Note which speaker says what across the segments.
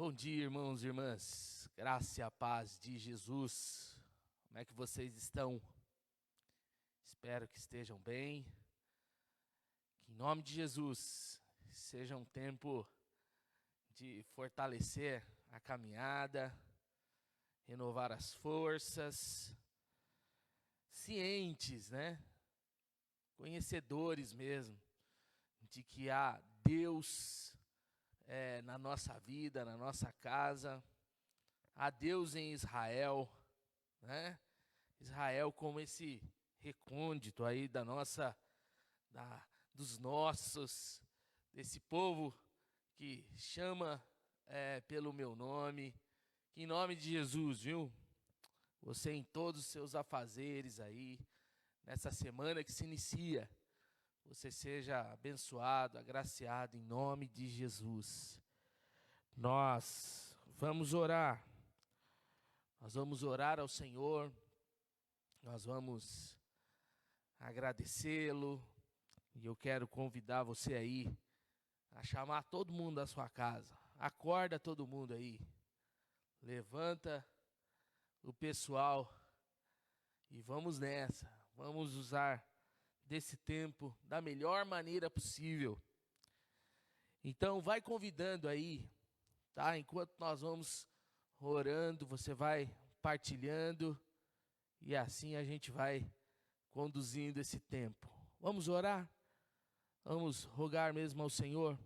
Speaker 1: Bom dia, irmãos e irmãs. Graça e a paz de Jesus. Como é que vocês estão? Espero que estejam bem. Que em nome de Jesus seja um tempo de fortalecer a caminhada, renovar as forças, cientes, conhecedores mesmo, de que há Deus na nossa vida, na nossa casa, há Deus em Israel, Israel como esse recôndito aí dos nossos, desse povo que chama pelo meu nome, que em nome de Jesus, viu? Você em todos os seus afazeres aí, nessa semana que se inicia, você seja abençoado, agraciado em nome de Jesus. Nós vamos orar. Nós vamos orar ao Senhor. Nós vamos agradecê-lo. E eu quero convidar você aí a chamar todo mundo da sua casa. Acorda todo mundo aí. Levanta o pessoal e vamos nessa. Vamos usar desse tempo da melhor maneira possível. Então vai convidando aí, tá? Enquanto nós vamos orando, você vai partilhando e assim a gente vai conduzindo esse tempo. Vamos orar? Vamos rogar mesmo ao Senhor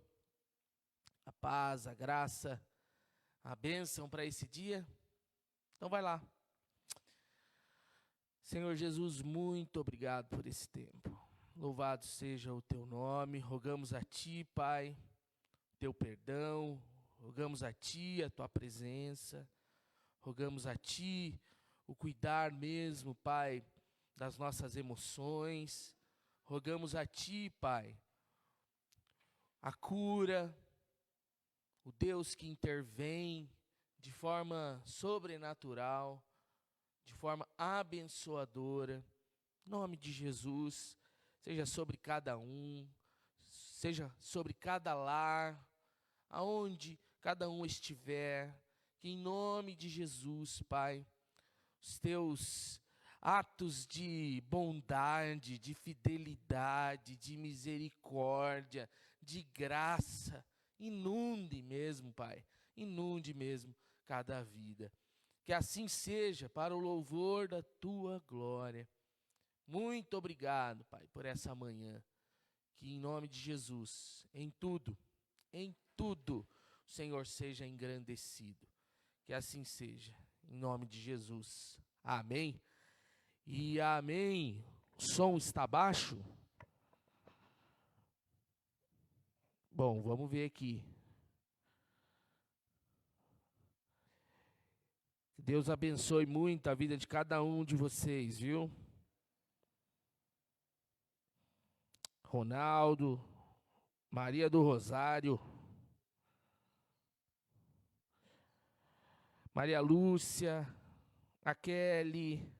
Speaker 1: a paz, a graça, a bênção para esse dia? Então vai lá. Senhor Jesus, muito obrigado por esse tempo. Louvado seja o teu nome. Rogamos a ti, Pai, teu perdão. Rogamos a ti a tua presença. Rogamos a ti o cuidar mesmo, Pai, das nossas emoções. Rogamos a ti, Pai, a cura, o Deus que intervém de forma sobrenatural, de forma abençoadora, em nome de Jesus, seja sobre cada um, seja sobre cada lar, aonde cada um estiver, que em nome de Jesus, Pai, os teus atos de bondade, de fidelidade, de misericórdia, de graça, inunde mesmo, Pai, inunde mesmo cada vida. Que assim seja, para o louvor da tua glória. Muito obrigado, Pai, por essa manhã. Que em nome de Jesus, em tudo, o Senhor seja engrandecido. Que assim seja, em nome de Jesus. Amém e amém. O som está baixo? Bom, vamos ver aqui. Que Deus abençoe muito a vida de cada um de vocês, viu? Ronaldo, Maria do Rosário, Maria Lúcia, a Kelly,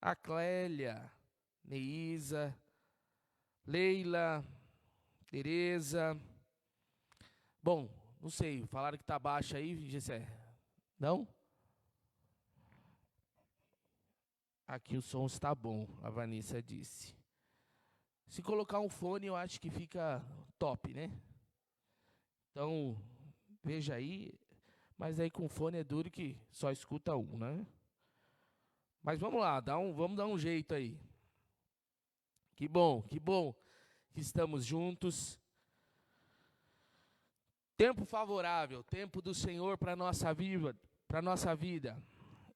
Speaker 1: a Clélia, Neísa, Leila, Tereza. Bom, não sei, falaram que tá baixo aí, Gessé. Não? Aqui o som está bom, a Vanessa disse. Se colocar um fone, eu acho que fica top, né? Então, veja aí. Mas aí com fone é duro que só escuta um, né? Mas vamos lá, vamos dar um jeito aí. Que bom que estamos juntos. Tempo favorável, tempo do Senhor para nossa vida.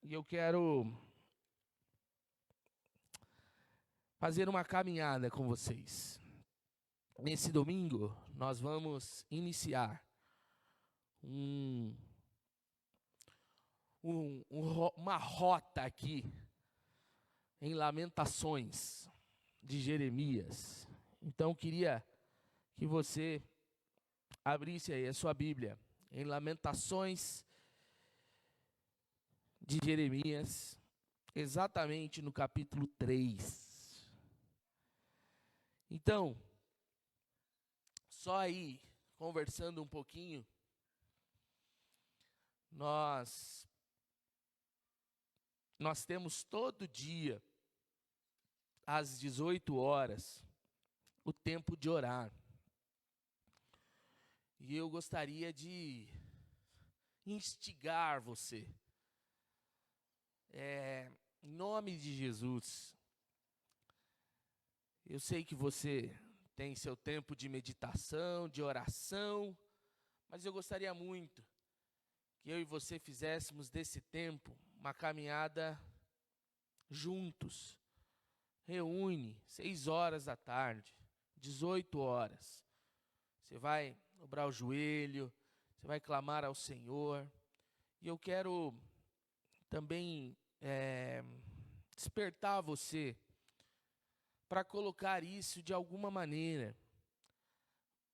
Speaker 1: E eu quero fazer uma caminhada com vocês. Nesse domingo, nós vamos iniciar uma rota aqui em Lamentações de Jeremias. Então, eu queria que você abrisse aí a sua Bíblia em Lamentações de Jeremias, exatamente no capítulo 3. Então, só aí, conversando um pouquinho, nós temos todo dia, às 18 horas, o tempo de orar. E eu gostaria de instigar você, em nome de Jesus. Eu sei que você tem seu tempo de meditação, de oração, mas eu gostaria muito que eu e você fizéssemos desse tempo uma caminhada juntos. Reúne, 6 horas da tarde, 18 horas. Você vai dobrar o joelho, você vai clamar ao Senhor. E eu quero também despertar você para colocar isso de alguma maneira.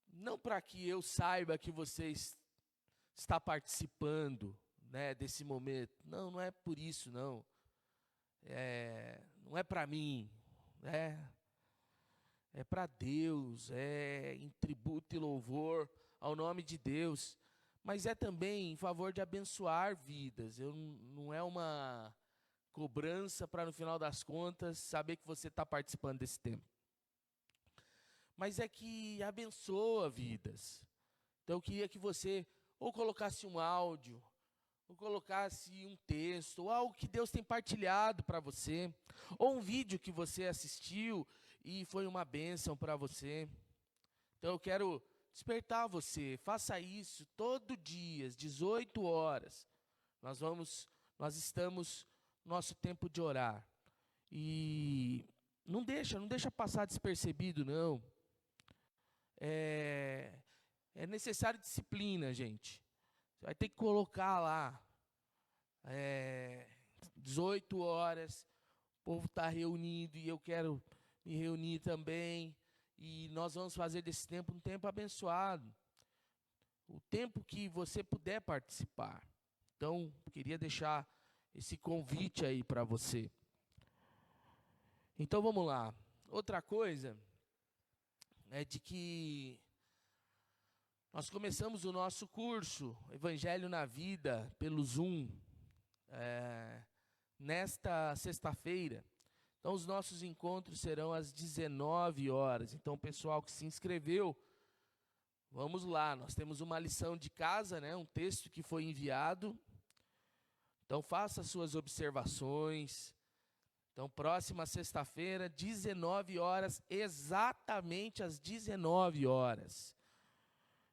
Speaker 1: Não para que eu saiba que você está participando, né, desse momento. Não, não é por isso, não. Não é para mim, né? É para Deus, é em tributo e louvor ao nome de Deus. Mas é também em favor de abençoar vidas. Não é uma cobrança para, no final das contas, saber que você está participando desse tempo. Mas é que abençoa vidas. Então eu queria que você ou colocasse um áudio, ou colocasse um texto, ou algo que Deus tem partilhado para você, ou um vídeo que você assistiu e foi uma bênção para você. Então eu quero despertar você, faça isso todo dia, às 18 horas. Nós estamos no nosso tempo de orar. E não deixa passar despercebido, não. É necessário disciplina, gente. Você vai ter que colocar lá, 18 horas, o povo está reunido e eu quero me reunir também. E nós vamos fazer desse tempo um tempo abençoado. O tempo que você puder participar. Então, queria deixar esse convite aí para você. Então, vamos lá. Outra coisa é de que nós começamos o nosso curso, Evangelho na Vida, pelo Zoom, nesta sexta-feira. Então, os nossos encontros serão às 19 horas. Então, o pessoal que se inscreveu, vamos lá. Nós temos uma lição de casa, né? Um texto que foi enviado. Então, faça suas observações. Então, próxima sexta-feira, 19 horas, exatamente às 19 horas.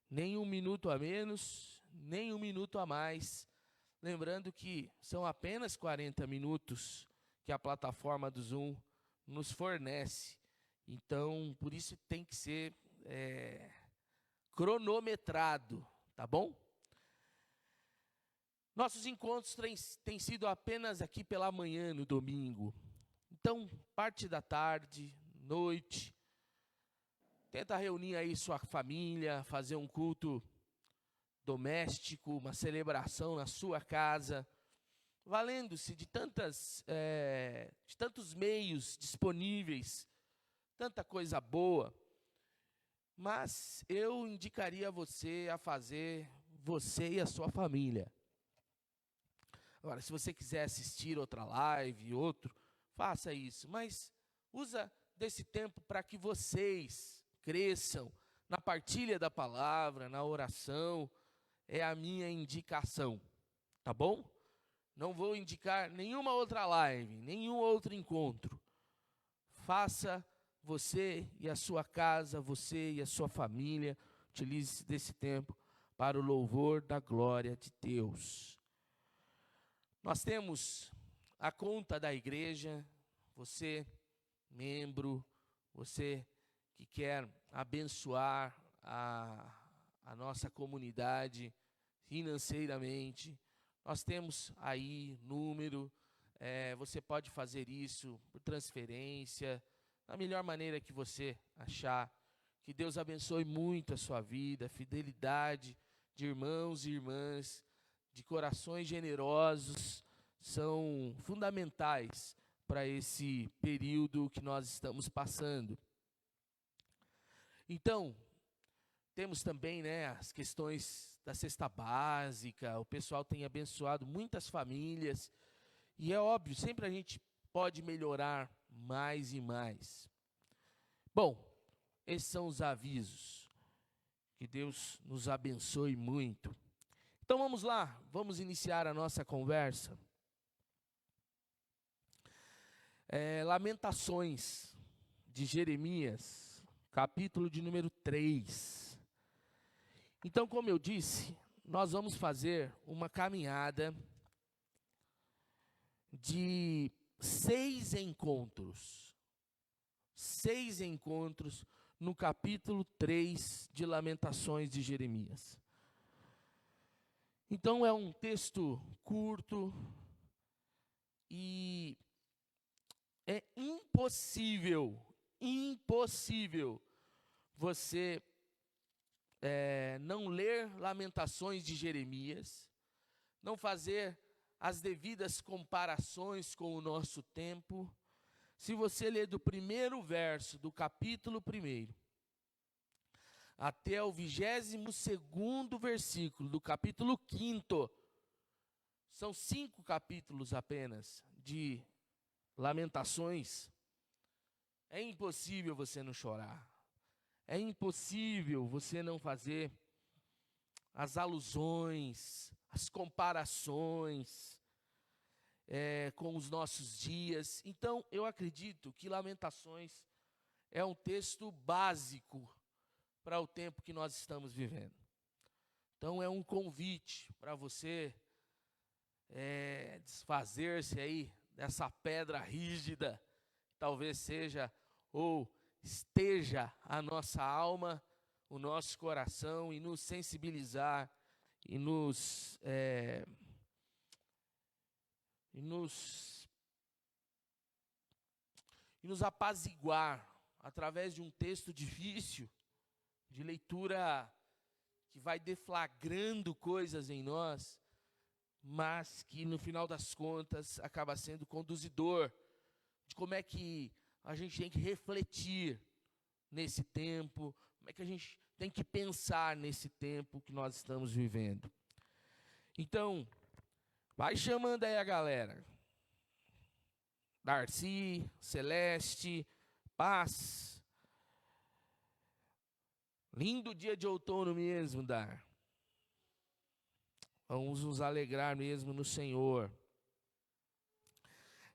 Speaker 1: Nem um minuto a menos, nem um minuto a mais. Lembrando que são apenas 40 minutos que a plataforma do Zoom nos fornece. Então, por isso tem que ser cronometrado, tá bom? Nossos encontros têm sido apenas aqui pela manhã, no domingo. Então, parte da tarde, noite, tenta reunir aí sua família, fazer um culto doméstico, uma celebração na sua casa, valendo-se de tantos meios disponíveis, tanta coisa boa. Mas eu indicaria você a fazer, você e a sua família. Agora, se você quiser assistir outra live, faça isso. Mas usa desse tempo para que vocês cresçam na partilha da palavra, na oração. É a minha indicação, tá bom? Não vou indicar nenhuma outra live, nenhum outro encontro. Faça você e a sua casa, você e a sua família, utilize desse tempo para o louvor da glória de Deus. Nós temos a conta da igreja, você, membro, você que quer abençoar a nossa comunidade financeiramente. Nós temos aí número, você pode fazer isso por transferência, da melhor maneira que você achar. Que Deus abençoe muito a sua vida, fidelidade de irmãos e irmãs, de corações generosos, são fundamentais para esse período que nós estamos passando. Então, temos também, né, as questões da cesta básica, o pessoal tem abençoado muitas famílias, e é óbvio, sempre a gente pode melhorar mais e mais. Bom, esses são os avisos. Que Deus nos abençoe muito. Então vamos lá, vamos iniciar a nossa conversa. Lamentações de Jeremias, capítulo de número 3. Então, como eu disse, nós vamos fazer uma caminhada de 6 encontros. 6 encontros no capítulo 3 de Lamentações de Jeremias. Então é um texto curto e é impossível você não ler Lamentações de Jeremias, não fazer as devidas comparações com o nosso tempo. Se você ler do primeiro verso do capítulo 1 até o 22º versículo do capítulo 5, são 5 capítulos apenas de Lamentações, é impossível você não chorar. É impossível você não fazer as alusões, as comparações com os nossos dias. Então, eu acredito que Lamentações é um texto básico para o tempo que nós estamos vivendo. Então, é um convite para você desfazer-se aí dessa pedra rígida, talvez seja ou esteja a nossa alma, o nosso coração, e nos sensibilizar e nos apaziguar através de um texto difícil, de leitura que vai deflagrando coisas em nós, mas que no final das contas acaba sendo conduzidor de como é que a gente tem que refletir nesse tempo, como é que a gente tem que pensar nesse tempo que nós estamos vivendo. Então, vai chamando aí a galera. Darcy, Celeste, Paz. Lindo dia de outono mesmo, Dar. Vamos nos alegrar mesmo no Senhor.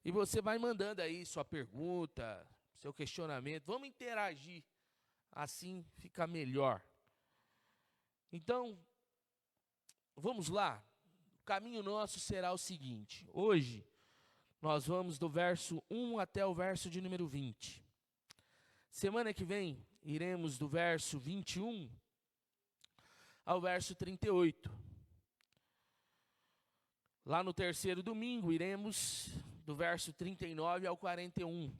Speaker 1: E você vai mandando aí sua pergunta, seu questionamento. Vamos interagir, assim fica melhor. Então, vamos lá. O caminho nosso será o seguinte. Hoje, nós vamos do verso 1 até o verso de número 20. Semana que vem, iremos do verso 21 ao verso 38. Lá no terceiro domingo, iremos do verso 39 ao 41.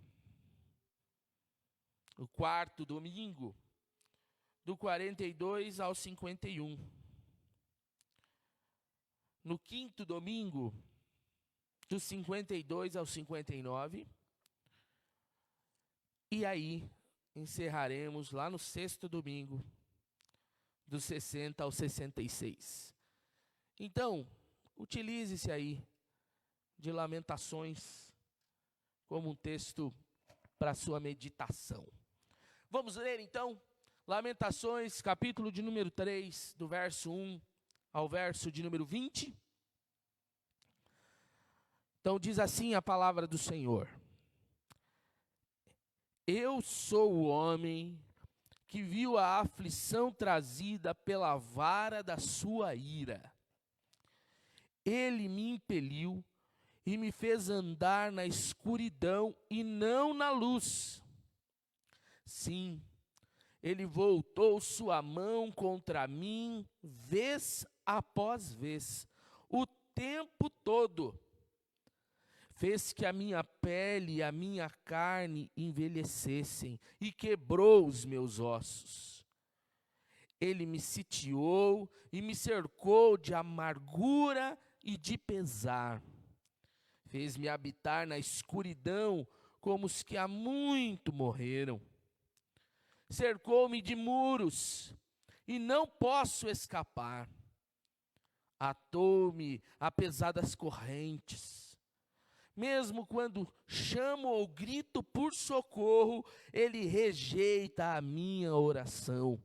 Speaker 1: No quarto domingo, do 42 ao 51. No quinto domingo, do 52 ao 59. E aí, encerraremos lá no sexto domingo, do 60 ao 66. Então, utilize-se aí de Lamentações como um texto para sua meditação. Vamos ler então Lamentações, capítulo de número 3, do verso 1 ao verso de número 20. Então diz assim a palavra do Senhor: Eu sou o homem que viu a aflição trazida pela vara da sua ira. Ele me impeliu e me fez andar na escuridão e não na luz. Sim, ele voltou sua mão contra mim, vez após vez, o tempo todo. Fez que a minha pele e a minha carne envelhecessem e quebrou os meus ossos. Ele me sitiou e me cercou de amargura e de pesar. Fez-me habitar na escuridão como os que há muito morreram. Cercou-me de muros e não posso escapar. Atou-me a pesadas correntes. Mesmo quando chamo ou grito por socorro, ele rejeita a minha oração.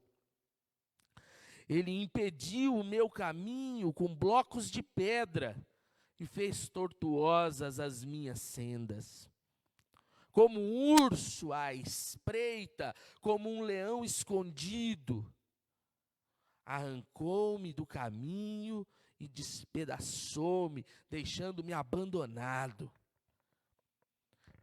Speaker 1: Ele impediu o meu caminho com blocos de pedra e fez tortuosas as minhas sendas. Como um urso à espreita, como um leão escondido, arrancou-me do caminho e despedaçou-me, deixando-me abandonado.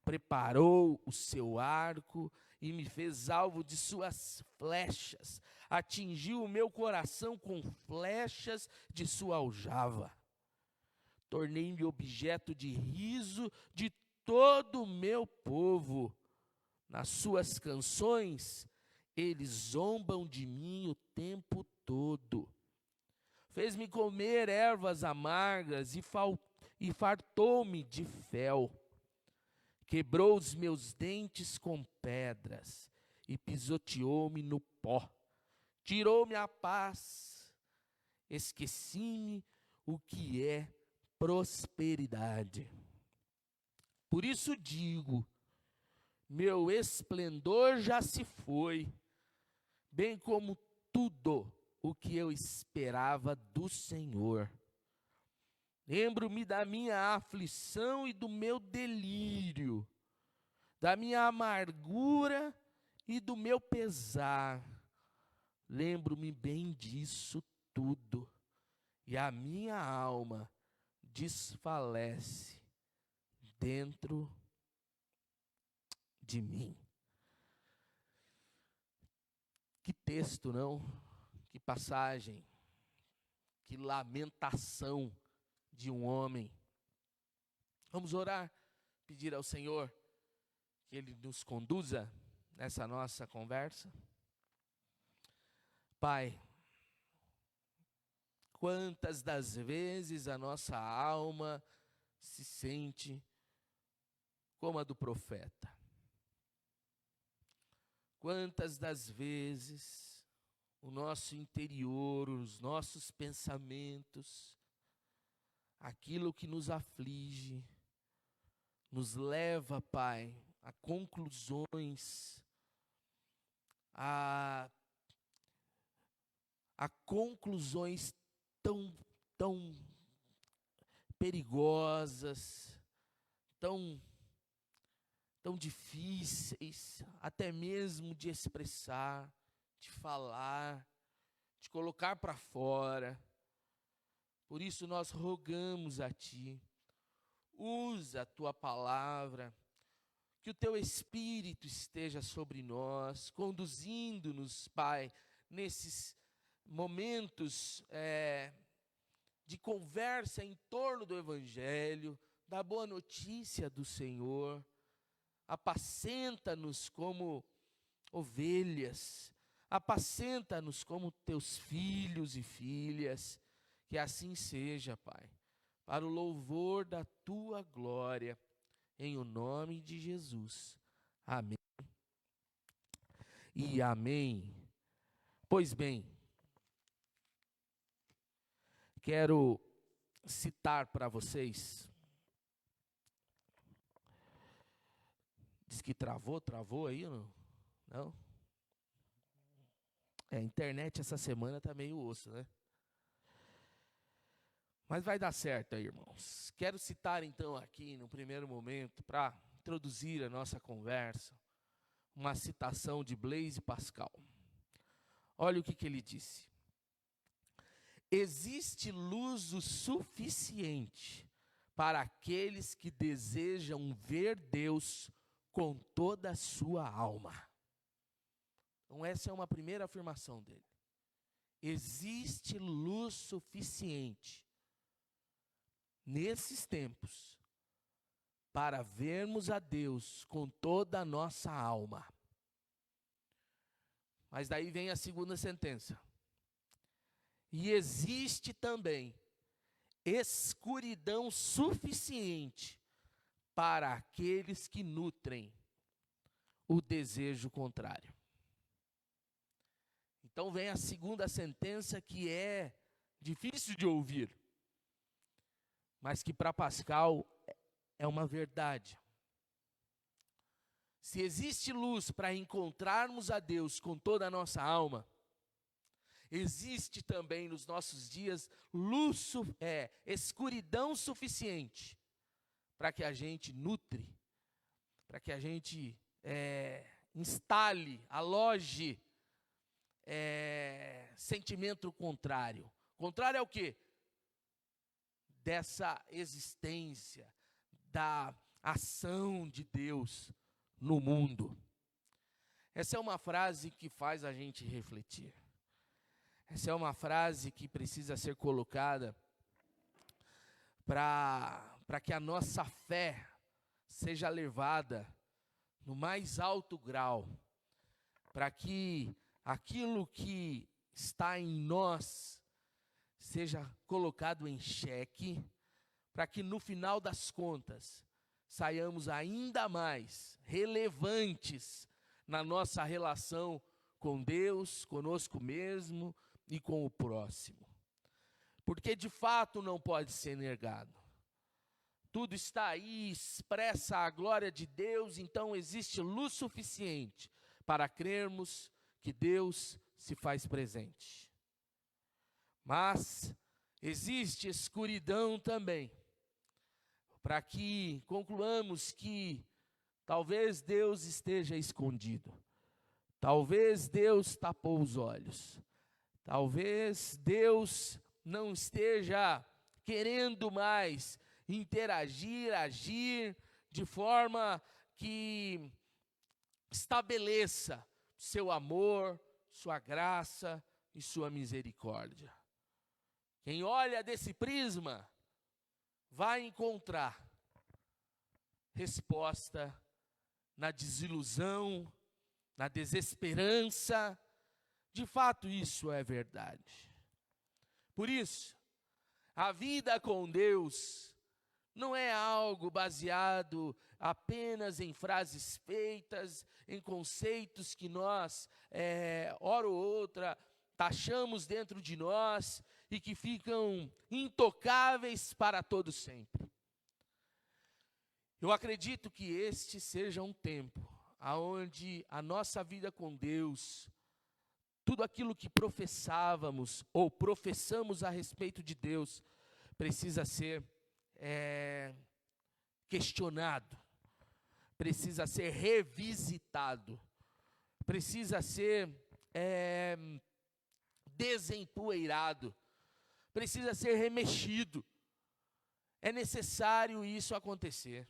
Speaker 1: Preparou o seu arco e me fez alvo de suas flechas. Atingiu o meu coração com flechas de sua aljava. Tornei-me objeto de riso de todo o meu povo. Nas suas canções, eles zombam de mim o tempo todo. Fez-me comer ervas amargas e fartou-me de fel. Quebrou os meus dentes com pedras e pisoteou-me no pó. Tirou-me a paz. Esqueci-me o que é prosperidade. Por isso digo, meu esplendor já se foi, bem como tudo o que eu esperava do Senhor. Lembro-me da minha aflição e do meu delírio, da minha amargura e do meu pesar. Lembro-me bem disso tudo, e a minha alma desfalece dentro de mim. Que texto, não? Que passagem, que lamentação de um homem. Vamos orar, pedir ao Senhor que Ele nos conduza nessa nossa conversa. Pai, quantas das vezes a nossa alma se sente como a do profeta? Quantas das vezes o nosso interior, os nossos pensamentos, aquilo que nos aflige, nos leva, Pai, a conclusões, a conclusões tão perigosas, tão difíceis, até mesmo de expressar, de falar, de colocar para fora. Por isso nós rogamos a Ti, usa a Tua palavra, que o Teu Espírito esteja sobre nós, conduzindo-nos, Pai, nesses momentos de conversa em torno do Evangelho, da boa notícia do Senhor. Apacenta-nos como ovelhas, apacenta-nos como Teus filhos e filhas, que assim seja, Pai, para o louvor da Tua glória, em o nome de Jesus. Amém. E amém. Pois bem, quero citar para vocês. Diz que travou aí, não? A internet essa semana tá meio osso, né? Mas vai dar certo aí, irmãos. Quero citar então aqui, no primeiro momento, para introduzir a nossa conversa, uma citação de Blaise Pascal. Olha o que ele disse. Existe luz o suficiente para aqueles que desejam ver Deus com toda a sua alma. Então essa é uma primeira afirmação dele. Existe luz suficiente nesses tempos para vermos a Deus com toda a nossa alma. Mas daí vem a segunda sentença. E existe também escuridão suficiente para aqueles que nutrem o desejo contrário. Então vem a segunda sentença, que é difícil de ouvir, mas que para Pascal é uma verdade. Se existe luz para encontrarmos a Deus com toda a nossa alma, existe também nos nossos dias escuridão suficiente para que a gente nutre, para que a gente instale, aloje sentimento contrário. Contrário ao quê? Dessa existência, da ação de Deus no mundo. Essa é uma frase que faz a gente refletir. Essa é uma frase que precisa ser colocada para que a nossa fé seja levada no mais alto grau, para que aquilo que está em nós seja colocado em xeque, para que no final das contas saiamos ainda mais relevantes na nossa relação com Deus, conosco mesmo e com o próximo. Porque de fato não pode ser negado. Tudo está aí, expressa a glória de Deus, então existe luz suficiente para crermos que Deus se faz presente. Mas existe escuridão também, para que concluamos que talvez Deus esteja escondido, talvez Deus tapou os olhos, talvez Deus não esteja querendo mais interagir, agir de forma que estabeleça seu amor, sua graça e sua misericórdia. Quem olha desse prisma vai encontrar resposta na desilusão, na desesperança. De fato, isso é verdade. Por isso, a vida com Deus não é algo baseado apenas em frases feitas, em conceitos que nós, hora ou outra, taxamos dentro de nós e que ficam intocáveis para todo sempre. Eu acredito que este seja um tempo onde a nossa vida com Deus, tudo aquilo que professávamos ou professamos a respeito de Deus, precisa ser questionado, precisa ser revisitado, precisa ser desempoeirado, precisa ser remexido. É necessário isso acontecer.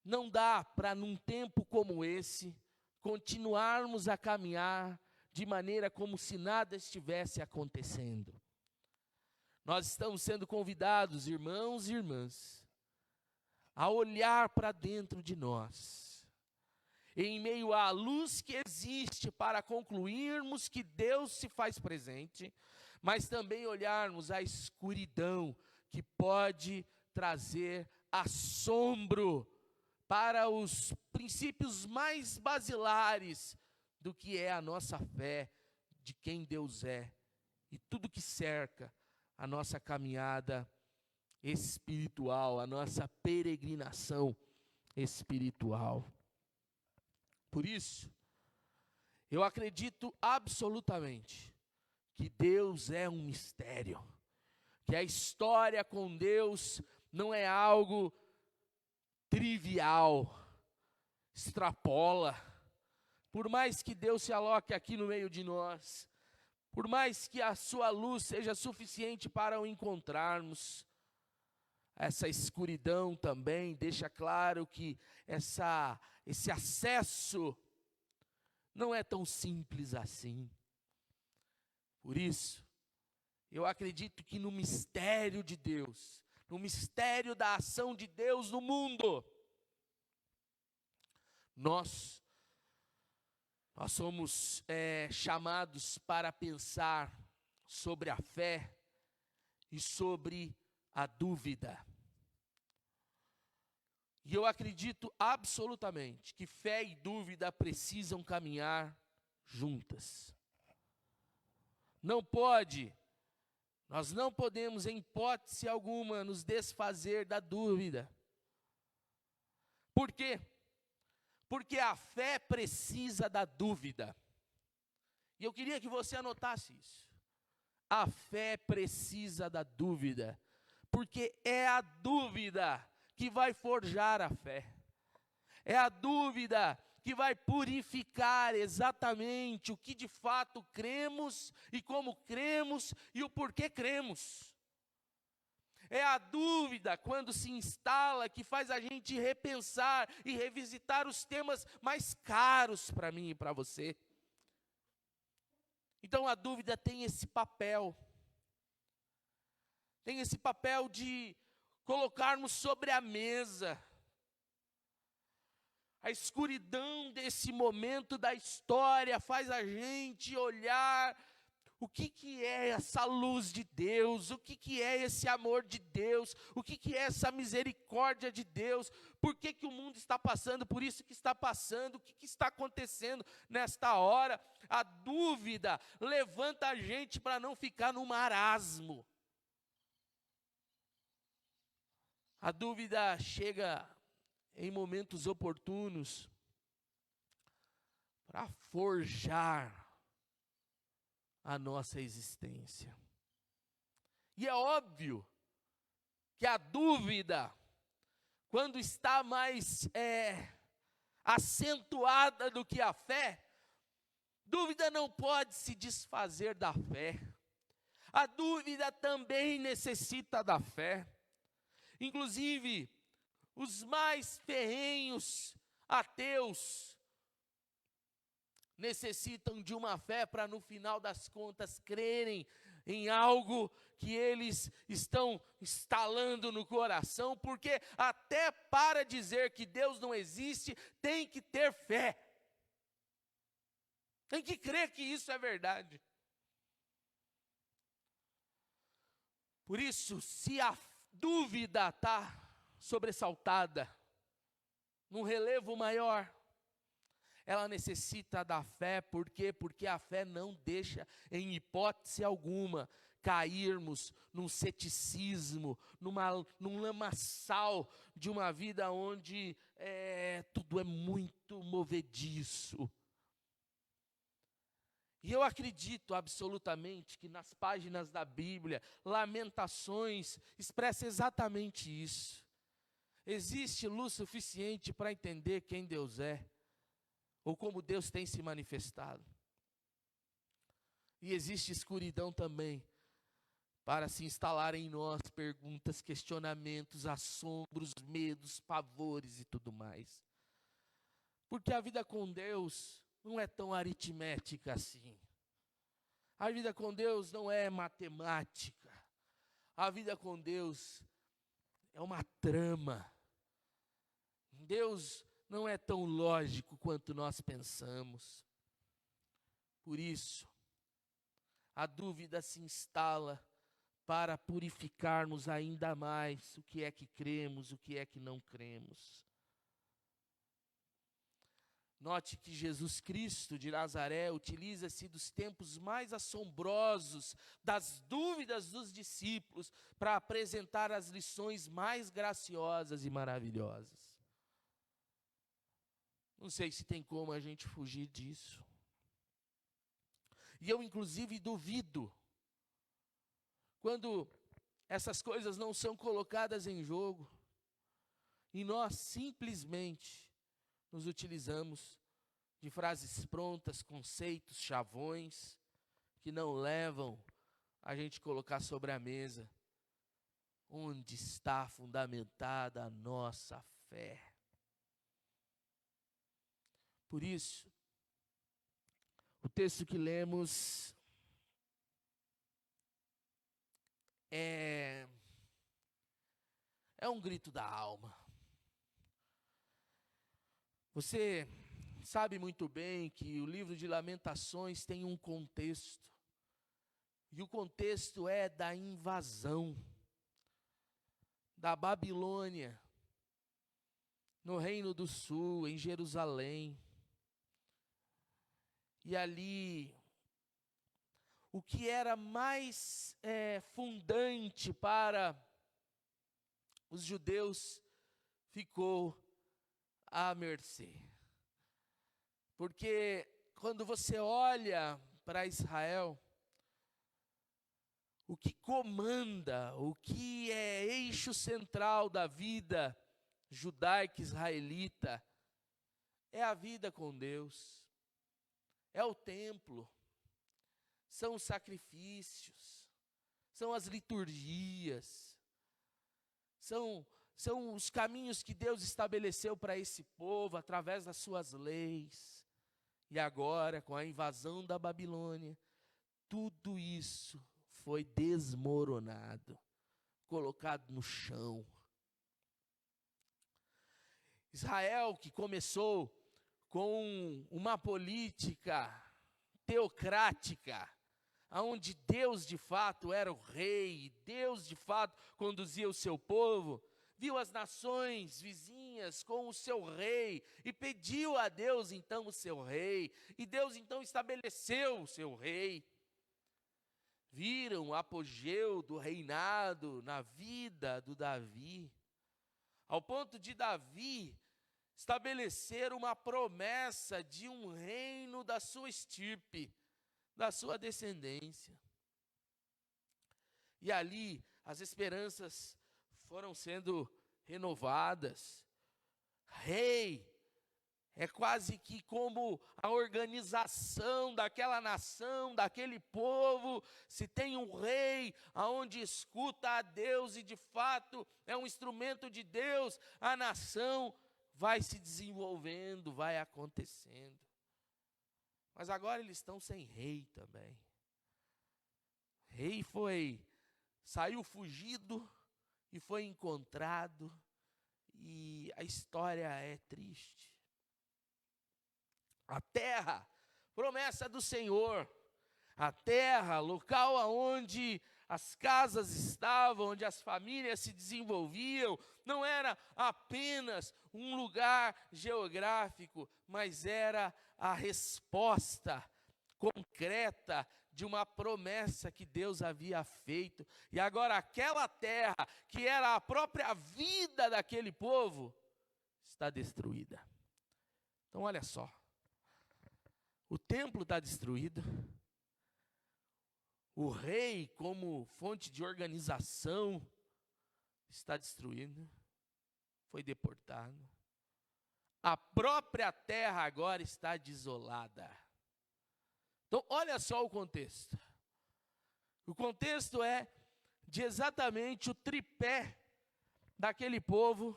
Speaker 1: Não dá para, num tempo como esse, continuarmos a caminhar de maneira como se nada estivesse acontecendo. Nós estamos sendo convidados, irmãos e irmãs, a olhar para dentro de nós, em meio à luz que existe para concluirmos que Deus se faz presente, mas também olharmos a escuridão que pode trazer assombro para os princípios mais basilares do que é a nossa fé, de quem Deus é, e tudo que cerca a nossa caminhada espiritual, a nossa peregrinação espiritual. Por isso, eu acredito absolutamente que Deus é um mistério, que a história com Deus não é algo trivial, extrapola. Por mais que Deus se aloque aqui no meio de nós, por mais que a sua luz seja suficiente para o encontrarmos, essa escuridão também deixa claro que esse acesso não é tão simples assim. Por isso, eu acredito que no mistério de Deus, no mistério da ação de Deus no mundo, nós somos chamados para pensar sobre a fé e sobre a dúvida. E eu acredito absolutamente que fé e dúvida precisam caminhar juntas. nós não podemos, em hipótese alguma, nos desfazer da dúvida. Por quê? Porque a fé precisa da dúvida. E eu queria que você anotasse isso. A fé precisa da dúvida, porque é a dúvida que vai forjar a fé. É a dúvida que vai purificar exatamente o que de fato cremos e como cremos e o porquê cremos. É a dúvida, quando se instala, que faz a gente repensar e revisitar os temas mais caros para mim e para você. Então a dúvida tem esse papel. Tem esse papel de colocarmos sobre a mesa a escuridão desse momento da história, faz a gente olhar o que é essa luz de Deus, o que é esse amor de Deus, o que é essa misericórdia de Deus, por que o mundo está passando por isso que está passando, o que está acontecendo nesta hora. A dúvida levanta a gente para não ficar no marasmo. A dúvida chega em momentos oportunos para forjar a nossa existência. E é óbvio que a dúvida, quando está mais acentuada do que a fé, dúvida não pode se desfazer da fé. A dúvida também necessita da fé. Inclusive, os mais ferrenhos ateus necessitam de uma fé para, no final das contas, crerem em algo que eles estão instalando no coração, porque até para dizer que Deus não existe, tem que ter fé. Tem que crer que isso é verdade. Por isso, se a dúvida está sobressaltada, num relevo maior, ela necessita da fé. Por quê? Porque a fé não deixa, em hipótese alguma, cairmos num ceticismo, num lamaçal de uma vida onde tudo é muito movediço. E eu acredito absolutamente que nas páginas da Bíblia, Lamentações expressa exatamente isso. Existe luz suficiente para entender quem Deus é, ou como Deus tem se manifestado. E existe escuridão também, para se instalar em nós perguntas, questionamentos, assombros, medos, pavores e tudo mais. Porque a vida com Deus não é tão aritmética assim. A vida com Deus não é matemática. A vida com Deus é uma trama. Deus não é tão lógico quanto nós pensamos. Por isso, a dúvida se instala para purificarmos ainda mais o que é que cremos, o que é que não cremos. Note que Jesus Cristo de Nazaré utiliza-se dos tempos mais assombrosos, das dúvidas dos discípulos, para apresentar as lições mais graciosas e maravilhosas. Não sei se tem como a gente fugir disso. E eu, inclusive, duvido quando essas coisas não são colocadas em jogo e nós simplesmente nos utilizamos de frases prontas, conceitos, chavões, que não levam a gente colocar sobre a mesa onde está fundamentada a nossa fé. Por isso, o texto que lemos é um grito da alma. Você sabe muito bem que o livro de Lamentações tem um contexto. E o contexto é da invasão da Babilônia no Reino do Sul, em Jerusalém. E ali, o que era mais fundante para os judeus ficou à mercê. Porque quando você olha para Israel, o que comanda, o que é eixo central da vida judaica israelita, é a vida com Deus, é o templo, são os sacrifícios, são as liturgias, são os caminhos que Deus estabeleceu para esse povo através das suas leis. E agora, com a invasão da Babilônia, tudo isso foi desmoronado, colocado no chão. Israel, que começou com uma política teocrática, onde Deus de fato era o rei, Deus de fato conduzia o seu povo, viu as nações vizinhas com o seu rei e pediu a Deus então o seu rei, e Deus então estabeleceu o seu rei. Viram o apogeu do reinado na vida do Davi, ao ponto de Davi estabelecer uma promessa de um reino da sua estirpe, da sua descendência. E ali as esperanças foram sendo renovadas. Rei é quase que como a organização daquela nação, daquele povo. Se tem um rei aonde escuta a Deus e de fato é um instrumento de Deus, a nação vai se desenvolvendo, vai acontecendo. Mas agora eles estão sem rei também. Rei saiu fugido e foi encontrado, e a história é triste. A terra, promessa do Senhor, a terra, local aonde as casas estavam, onde as famílias se desenvolviam, não era apenas um lugar geográfico, mas era a resposta concreta de uma promessa que Deus havia feito. E agora aquela terra, que era a própria vida daquele povo, está destruída. Então olha só, o templo está destruído, o rei como fonte de organização está destruído, foi deportado. A própria terra agora está desolada. Então, olha só o contexto. O contexto é de exatamente o tripé daquele povo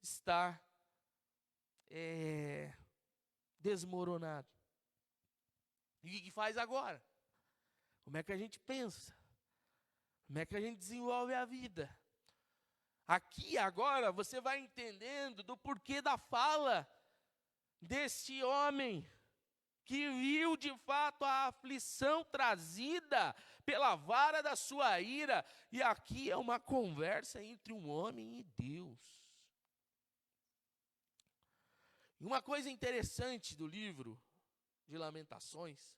Speaker 1: estar desmoronado. E o que faz agora? Como é que a gente pensa? Como é que a gente desenvolve a vida? Aqui agora você vai entendendo do porquê da fala desse homem que viu de fato a aflição trazida pela vara da sua ira. E aqui é uma conversa entre um homem e Deus. E uma coisa interessante do livro de Lamentações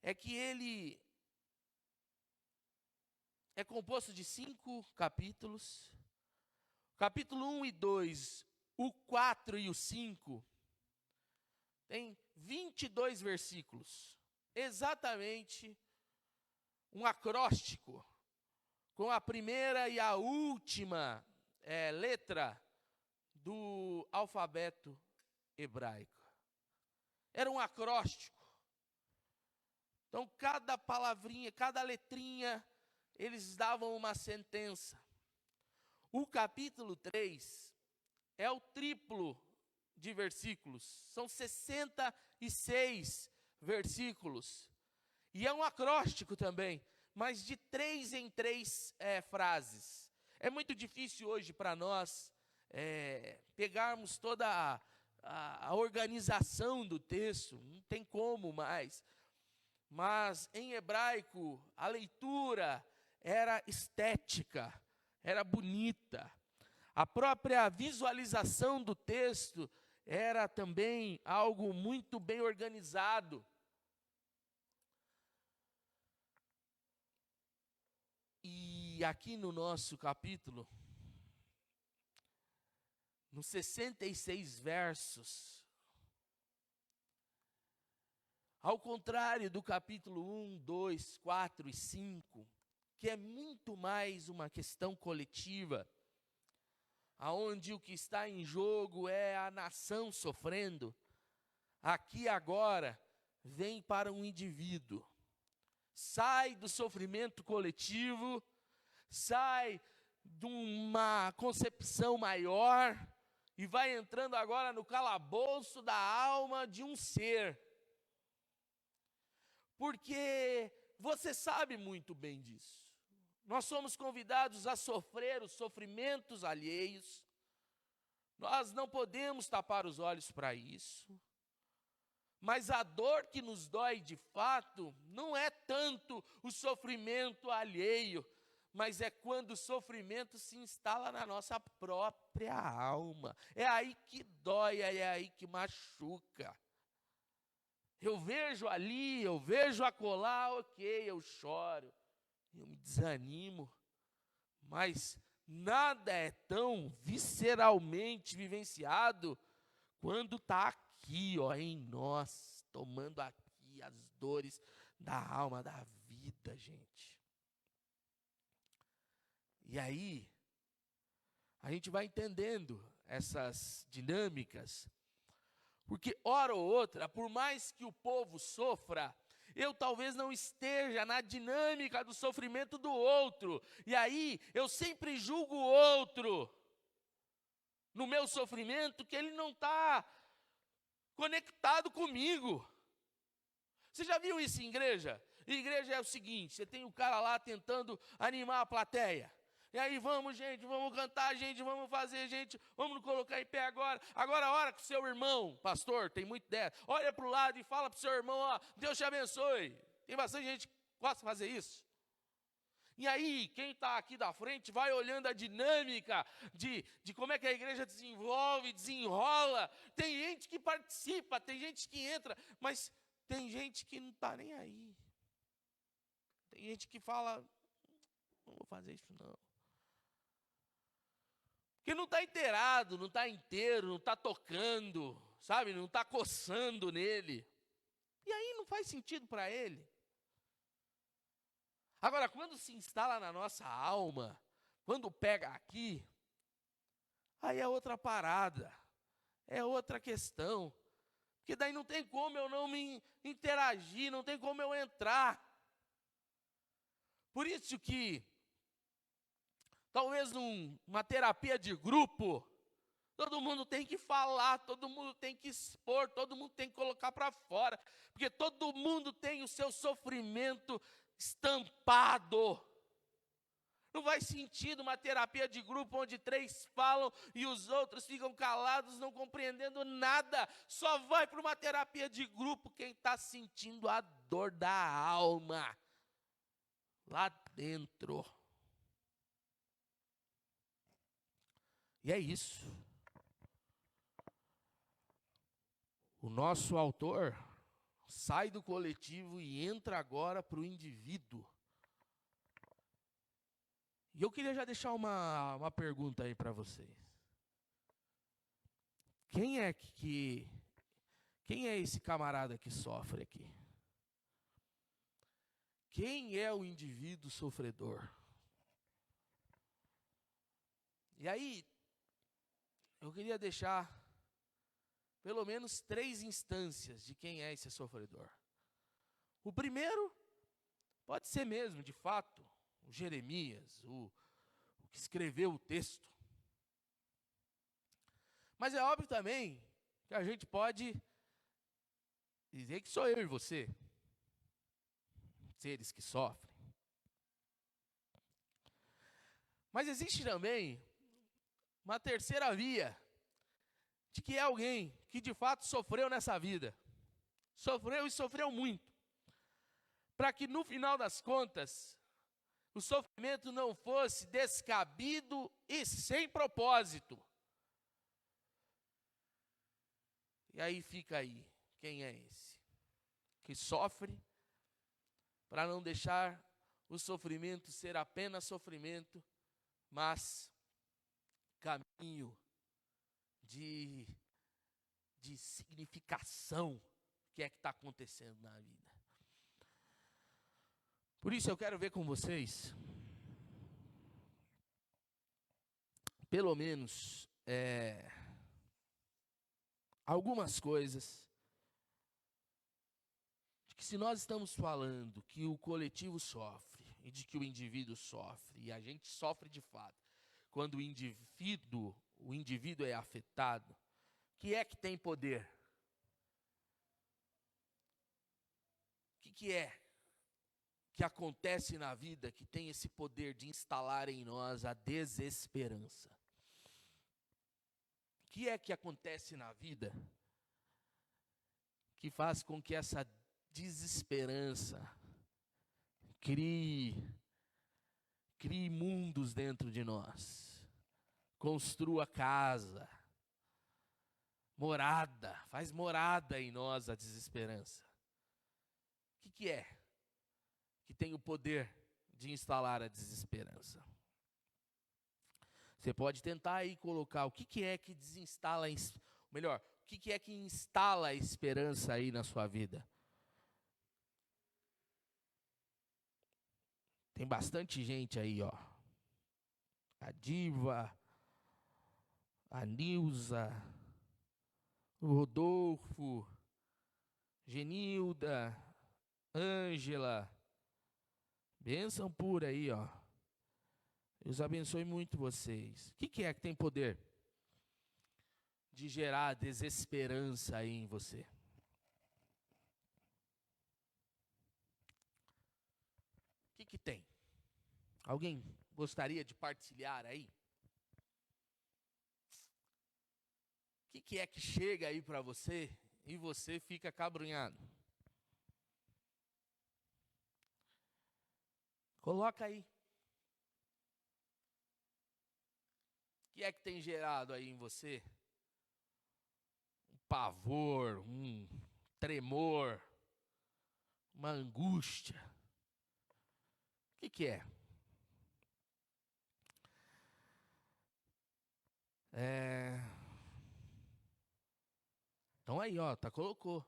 Speaker 1: é que ele é composto de 5 capítulos. Capítulo 1 e 2, o 4 e o 5, tem 22 versículos. Exatamente um acróstico, com a primeira e a última letra do alfabeto hebraico. Era um acróstico. Então, cada palavrinha, cada letrinha, eles davam uma sentença. O capítulo 3 é o triplo de versículos. São 66 versículos. E é um acróstico também, mas de 3 em 3 frases. É muito difícil hoje para nós pegarmos toda a organização do texto, não tem como mais. Mas em hebraico, a leitura era estética, era bonita. A própria visualização do texto era também algo muito bem organizado. E aqui no nosso capítulo, nos 66 versos, ao contrário do capítulo 1, 2, 4 e 5, que é muito mais uma questão coletiva, aonde o que está em jogo é a nação sofrendo, aqui agora vem para um indivíduo, sai do sofrimento coletivo, sai de uma concepção maior e vai entrando agora no calabouço da alma de um ser. Porque você sabe muito bem disso. Nós somos convidados a sofrer os sofrimentos alheios. Nós não podemos tapar os olhos para isso. Mas a dor que nos dói de fato não é tanto o sofrimento alheio, mas é quando o sofrimento se instala na nossa própria alma. É aí que dói, é aí que machuca. Eu vejo ali, eu vejo acolá, ok, eu choro, eu me desanimo, mas nada é tão visceralmente vivenciado quando está aqui, ó, em nós, tomando aqui as dores da alma, da vida, gente. E aí, a gente vai entendendo essas dinâmicas, porque hora ou outra, por mais que o povo sofra, eu talvez não esteja na dinâmica do sofrimento do outro, e aí eu sempre julgo o outro, no meu sofrimento, que ele não está conectado comigo. Você já viu isso em igreja? Igreja é o seguinte, você tem o cara lá tentando animar a plateia. E aí, vamos, gente, vamos cantar, gente, vamos fazer, gente, vamos nos colocar em pé agora. Agora, ora com o seu irmão, pastor, tem muito dessa. Olha para o lado e fala para o seu irmão, ó, Deus te abençoe. Tem bastante gente que gosta de fazer isso. E aí, quem está aqui da frente vai olhando a dinâmica de como é que a igreja desenvolve, desenrola. Tem gente que participa, tem gente que entra, mas tem gente que não está nem aí. Tem gente que fala, não vou fazer isso não. Porque não está inteirado, não está inteiro, não está tocando, sabe? Não está coçando nele. E aí não faz sentido para ele. Agora, quando se instala na nossa alma, quando pega aqui, aí é outra parada, é outra questão. Porque daí não tem como eu não me interagir, não tem como eu entrar. Por isso que, talvez numa terapia de grupo, todo mundo tem que falar, todo mundo tem que expor, todo mundo tem que colocar para fora, porque todo mundo tem o seu sofrimento estampado. Não faz sentido uma terapia de grupo onde 3 falam e os outros ficam calados, não compreendendo nada. Só vai para uma terapia de grupo quem está sentindo a dor da alma, lá dentro. E é isso. O nosso autor sai do coletivo e entra agora para o indivíduo. E eu queria já deixar uma pergunta aí para vocês. Quem é esse camarada que sofre aqui? Quem é o indivíduo sofredor? E aí, eu queria deixar pelo menos 3 instâncias de quem é esse sofredor. O primeiro pode ser mesmo, de fato, o Jeremias, o que escreveu o texto. Mas é óbvio também que a gente pode dizer que sou eu e você, seres que sofrem. Mas existe também uma terceira via, de que é alguém que de fato sofreu nessa vida. Sofreu e sofreu muito. Para que no final das contas, o sofrimento não fosse descabido e sem propósito. E aí fica aí, quem é esse? Que sofre para não deixar o sofrimento ser apenas sofrimento, mas caminho de significação que é que está acontecendo na vida. Por isso eu quero ver com vocês, pelo menos, algumas coisas, de que se nós estamos falando que o coletivo sofre, e de que o indivíduo sofre, e a gente sofre de fato, quando o indivíduo é afetado, que é que tem poder? O que é que acontece na vida que tem esse poder de instalar em nós a desesperança? O que é que acontece na vida que faz com que essa desesperança crie mundos dentro de nós, construa casa, morada, faz morada em nós a desesperança? O que é que tem o poder de instalar a desesperança? Você pode tentar aí colocar o que é que desinstala, melhor, o que é que instala a esperança aí na sua vida? Tem bastante gente aí, ó. A Diva, a Nilza, o Rodolfo, Genilda, Ângela. Bênção pura aí, ó. Deus abençoe muito vocês. O que é que tem poder de gerar desesperança aí em você? O que tem? Alguém gostaria de partilhar aí? O que é que chega aí para você e você fica cabrunhado? Coloca aí. O que é que tem gerado aí em você? Um pavor, um tremor, uma angústia. O que é? Então aí, ó, colocou.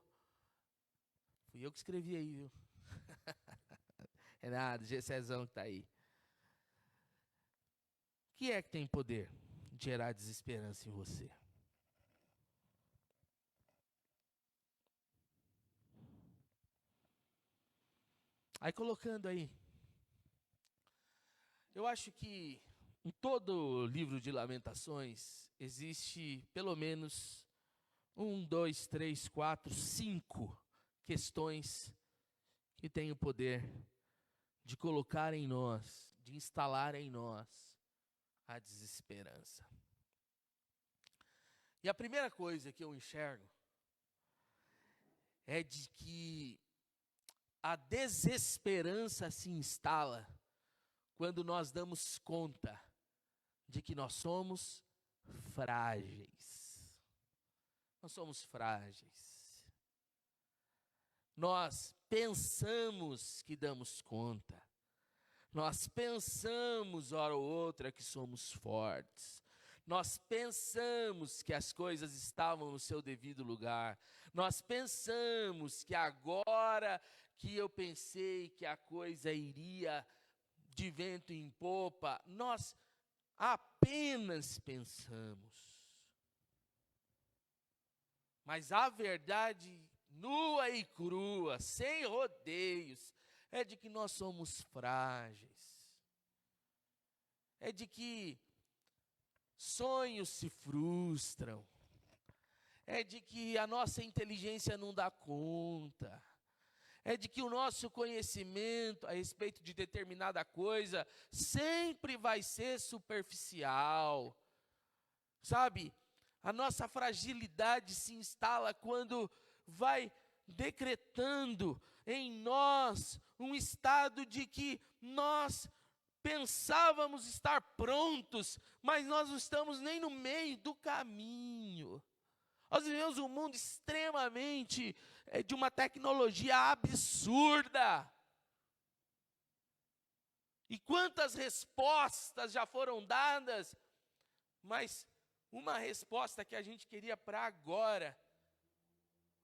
Speaker 1: Fui eu que escrevi aí, viu? É nada, Gessezão que tá aí. O que é que tem poder de gerar desesperança em você? Aí colocando aí. Eu acho que em todo livro de Lamentações existe pelo menos 1, 2, 3, 4, 5 questões que têm o poder de colocar em nós, de instalar em nós a desesperança. E a primeira coisa que eu enxergo é de que a desesperança se instala quando nós damos conta de que nós somos frágeis. Nós somos frágeis. Nós pensamos que damos conta. Nós pensamos, hora ou outra, que somos fortes. Nós pensamos que as coisas estavam no seu devido lugar. Nós pensamos que agora que eu pensei que a coisa iria de vento em popa, nós apenas pensamos. Mas a verdade nua e crua, sem rodeios, é de que nós somos frágeis. É de que sonhos se frustram. É de que a nossa inteligência não dá conta. É de que o nosso conhecimento a respeito de determinada coisa sempre vai ser superficial. Sabe? A nossa fragilidade se instala quando vai decretando em nós um estado de que nós pensávamos estar prontos, mas nós não estamos nem no meio do caminho. Nós vivemos um mundo extremamente de uma tecnologia absurda. E quantas respostas já foram dadas, mas uma resposta que a gente queria para agora,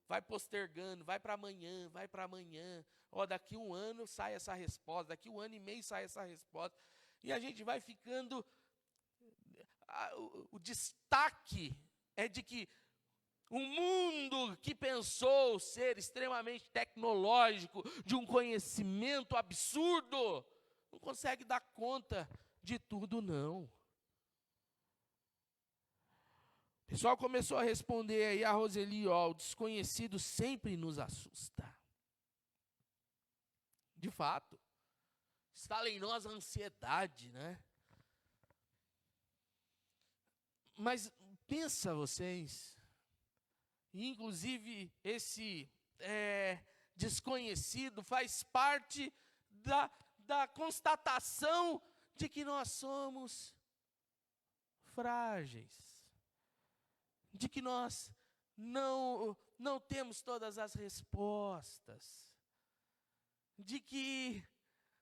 Speaker 1: vai postergando, vai para amanhã, vai para amanhã. Ó, daqui um ano sai essa resposta, daqui um ano e meio sai essa resposta. E a gente vai ficando... O destaque é de que um mundo que pensou ser extremamente tecnológico, de um conhecimento absurdo, não consegue dar conta de tudo, não. O pessoal começou a responder aí a Roseli, ó, o desconhecido sempre nos assusta. De fato, instala em nós a ansiedade, né? Mas pensa vocês, inclusive esse desconhecido faz parte da constatação de que nós somos frágeis, de que nós não temos todas as respostas, de que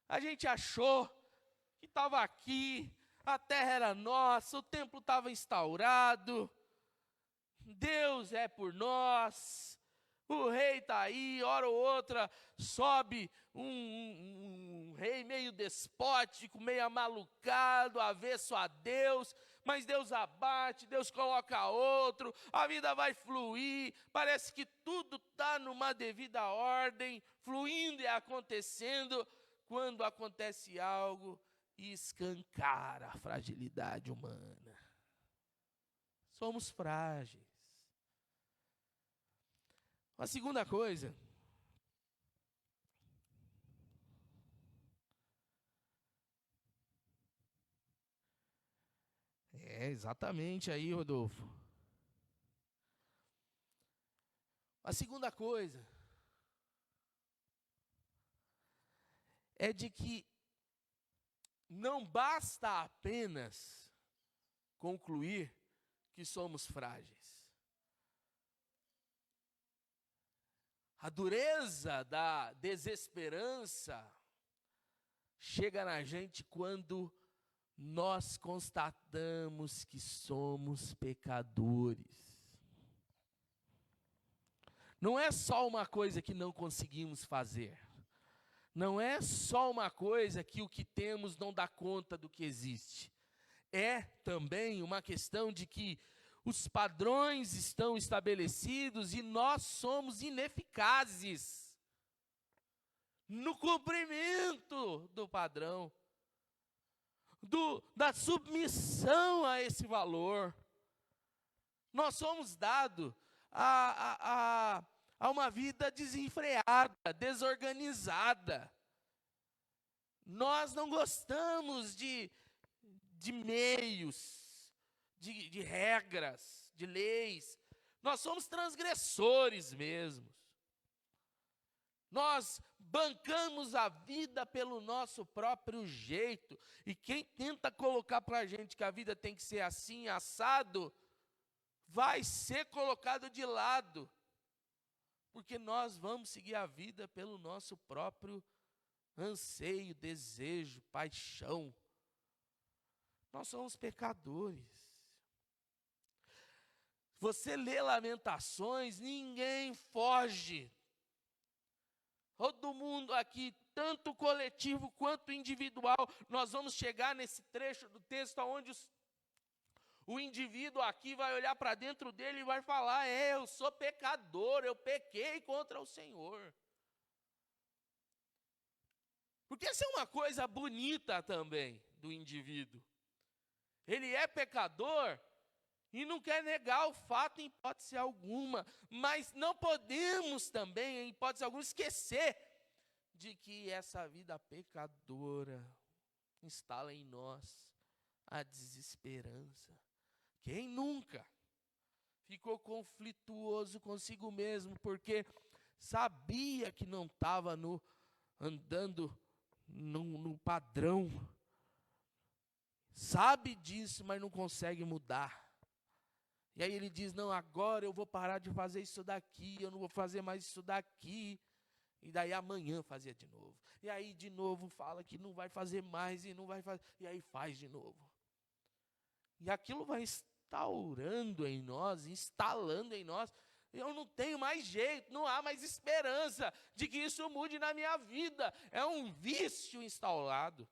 Speaker 1: a gente achou que estava aqui, a terra era nossa, o templo estava instaurado, Deus é por nós, o rei está aí, hora ou outra sobe um rei meio despótico, meio amalucado, avesso a Deus, mas Deus abate, Deus coloca outro, a vida vai fluir, parece que tudo está numa devida ordem, fluindo e acontecendo, quando acontece algo e escancara a fragilidade humana. Somos frágeis. A segunda coisa, exatamente aí, Rodolfo. A segunda coisa é de que não basta apenas concluir que somos frágeis. A dureza da desesperança chega na gente quando nós constatamos que somos pecadores. Não é só uma coisa que não conseguimos fazer. Não é só uma coisa que o que temos não dá conta do que existe. É também uma questão de que os padrões estão estabelecidos e nós somos ineficazes no cumprimento do padrão, da submissão a esse valor. Nós somos dados a uma vida desenfreada, desorganizada. Nós não gostamos de meios, de regras, de leis. Nós somos transgressores mesmos. Nós bancamos a vida pelo nosso próprio jeito. E quem tenta colocar para a gente que a vida tem que ser assim, assado, vai ser colocado de lado. Porque nós vamos seguir a vida pelo nosso próprio anseio, desejo, paixão. Nós somos pecadores. Você lê Lamentações, ninguém foge. Todo mundo aqui, tanto coletivo quanto individual, nós vamos chegar nesse trecho do texto onde o indivíduo aqui vai olhar para dentro dele e vai falar: eu sou pecador, eu pequei contra o Senhor. Porque essa é uma coisa bonita também do indivíduo. Ele é pecador e não quer negar o fato em hipótese alguma, mas não podemos também, em hipótese alguma, esquecer de que essa vida pecadora instala em nós a desesperança. Quem nunca ficou conflituoso consigo mesmo, porque sabia que não estava andando no padrão, sabe disso, mas não consegue mudar. E aí ele diz: não, agora eu vou parar de fazer isso daqui, eu não vou fazer mais isso daqui. E daí amanhã fazia de novo. E aí de novo fala que não vai fazer mais e não vai fazer. E aí faz de novo. E aquilo vai instaurando em nós, instalando em nós. Eu não tenho mais jeito, não há mais esperança de que isso mude na minha vida. É um vício instaurado.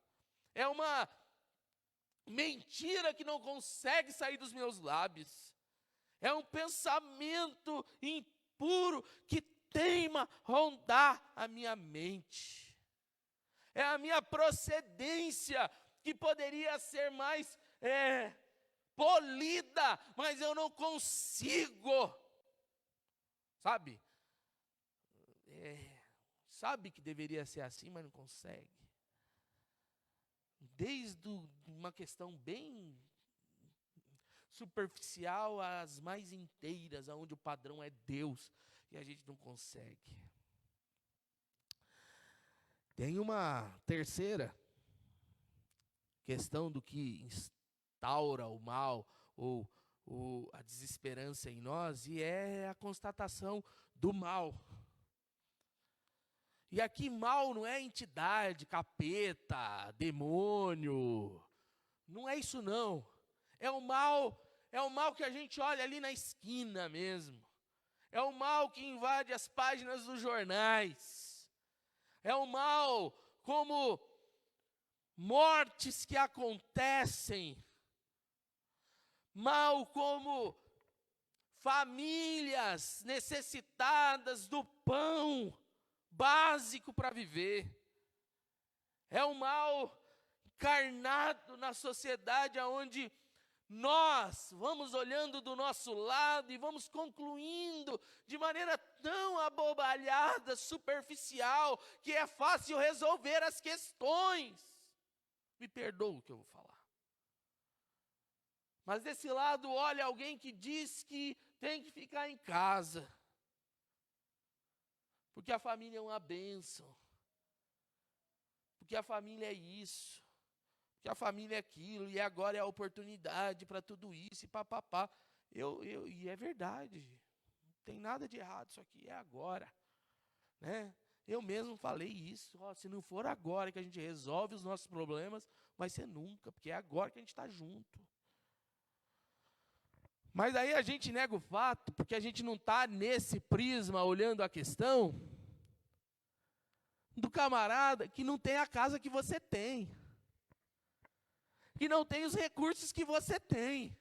Speaker 1: É uma mentira que não consegue sair dos meus lábios. É um pensamento impuro que teima rondar a minha mente. É a minha procedência que poderia ser mais polida, mas eu não consigo. Sabe? Sabe que deveria ser assim, mas não consegue. Desde uma questão bem superficial às mais inteiras, onde o padrão é Deus, e a gente não consegue. Tem uma terceira questão do que instaura o mal, ou a desesperança em nós, e é a constatação do mal. E aqui mal não é entidade, capeta, demônio, não é isso não. É o mal que a gente olha ali na esquina mesmo. É o mal que invade as páginas dos jornais. É o mal como mortes que acontecem. Mal como famílias necessitadas do pão básico para viver. É um mal encarnado na sociedade onde nós vamos olhando do nosso lado e vamos concluindo de maneira tão abobalhada, superficial, que é fácil resolver as questões. Me perdoa o que eu vou falar. Mas desse lado, olha alguém que diz que tem que ficar em casa, porque a família é uma bênção, porque a família é isso, porque a família é aquilo, e agora é a oportunidade para tudo isso, e papapá. E é verdade, não tem nada de errado, isso aqui é agora, né? Eu mesmo falei isso, se não for agora que a gente resolve os nossos problemas, vai ser nunca, porque é agora que a gente está junto. Mas aí a gente nega o fato, porque a gente não está nesse prisma olhando a questão do camarada que não tem a casa que você tem, que não tem os recursos que você tem,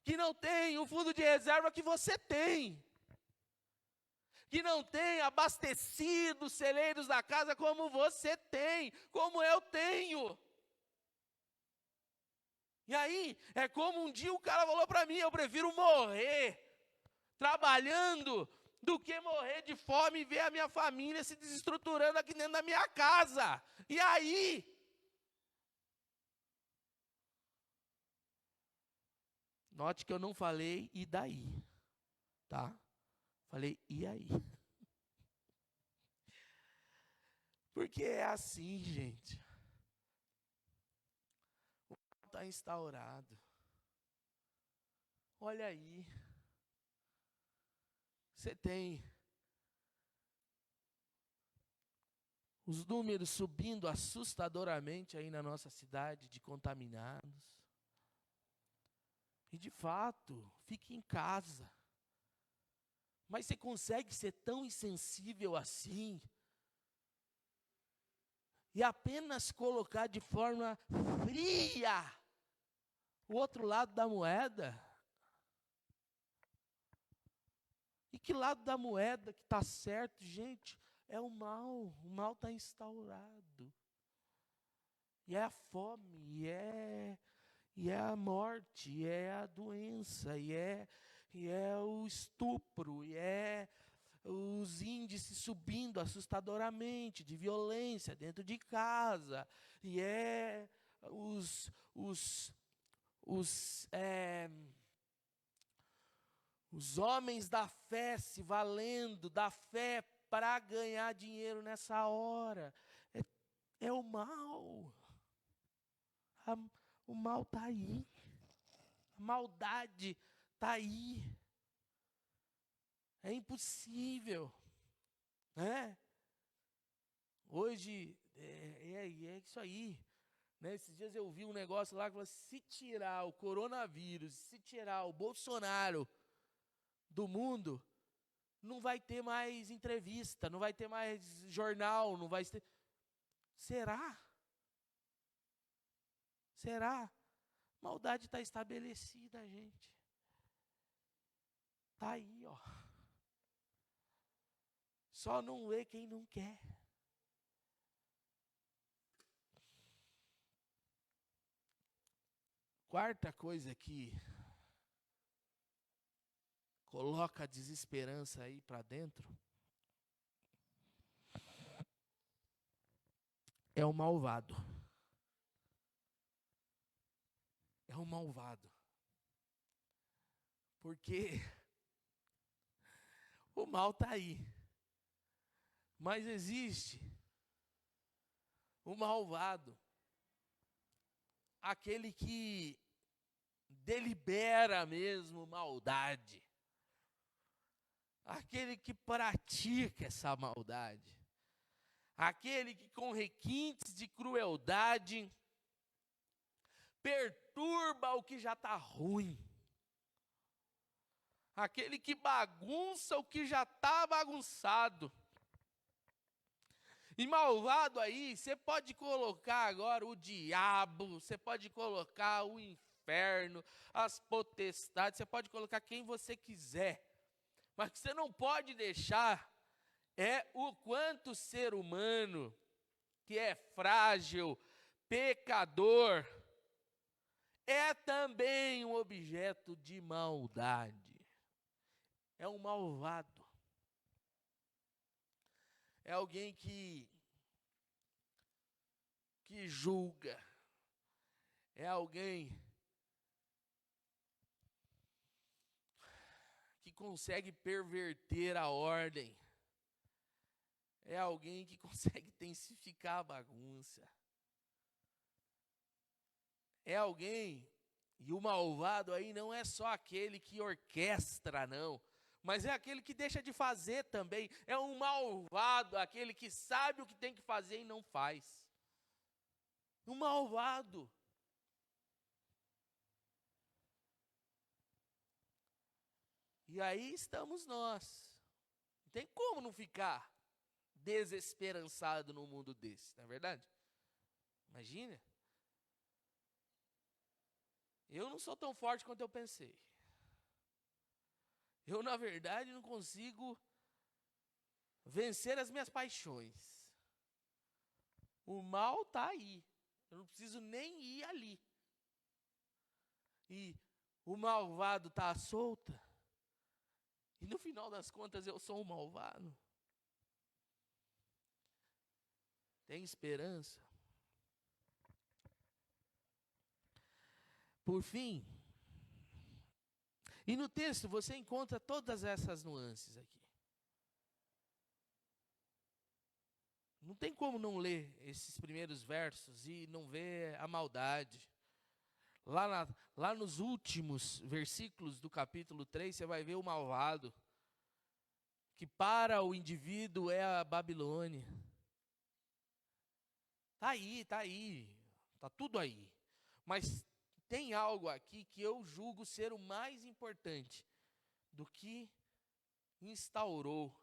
Speaker 1: que não tem o fundo de reserva que você tem, que não tem abastecido os celeiros da casa como você tem, como eu tenho. E aí, é como um dia o cara falou para mim, eu prefiro morrer trabalhando do que morrer de fome e ver a minha família se desestruturando aqui dentro da minha casa. E aí? Note que eu não falei e daí, tá? Falei e aí? Porque é assim, gente. O mal está instaurado. Olha aí. Você tem os números subindo assustadoramente aí na nossa cidade de contaminados. E de fato, fique em casa. Mas você consegue ser tão insensível assim e apenas colocar de forma fria o outro lado da moeda? E que lado da moeda que está certo, gente? É o mal está instaurado. E é a fome, e é a morte, e é a doença, e é o estupro, e é os índices subindo assustadoramente de violência dentro de casa, e é os homens da fé se valendo da fé para ganhar dinheiro nessa hora. É o mal. O mal está aí. A maldade está aí. É impossível né? Hoje é isso aí. Né? Esses dias eu vi um negócio lá que falou: se tirar o coronavírus, se tirar o Bolsonaro do mundo, não vai ter mais entrevista, não vai ter mais jornal, não vai ter. Será? Será? Maldade está estabelecida, gente. Está aí, ó. Só não vê quem não quer. Quarta coisa que coloca a desesperança aí para dentro é o malvado. É o malvado. Porque o mal está aí. Mas existe o malvado. Aquele que delibera mesmo maldade. Aquele que pratica essa maldade. Aquele que com requintes de crueldade perturba o que já está ruim. Aquele que bagunça o que já está bagunçado. E malvado aí, você pode colocar agora o diabo, você pode colocar o inferno, as potestades, você pode colocar quem você quiser. Mas o que você não pode deixar é o quanto o ser humano, que é frágil, pecador, é também um objeto de maldade. É um malvado. É alguém que julga. É alguém que consegue perverter a ordem. É alguém que consegue intensificar a bagunça. É alguém, e o malvado aí não é só aquele que orquestra, não. Mas é aquele que deixa de fazer também. É um malvado, aquele que sabe o que tem que fazer e não faz. Um malvado. E aí estamos nós. Não tem como não ficar desesperançado num mundo desse, não é verdade? Imagina. Eu não sou tão forte quanto eu pensei. Eu, na verdade, não consigo vencer as minhas paixões. O mal está aí. Eu não preciso nem ir ali. E o malvado está à solta. E no final das contas eu sou um malvado. Tem esperança. Por fim, e no texto você encontra todas essas nuances aqui. Não tem como não ler esses primeiros versos e não ver a maldade. Lá nos últimos versículos do capítulo 3, você vai ver o malvado, que para o indivíduo é a Babilônia. Está tudo aí. Mas tem algo aqui que eu julgo ser o mais importante do que instaurou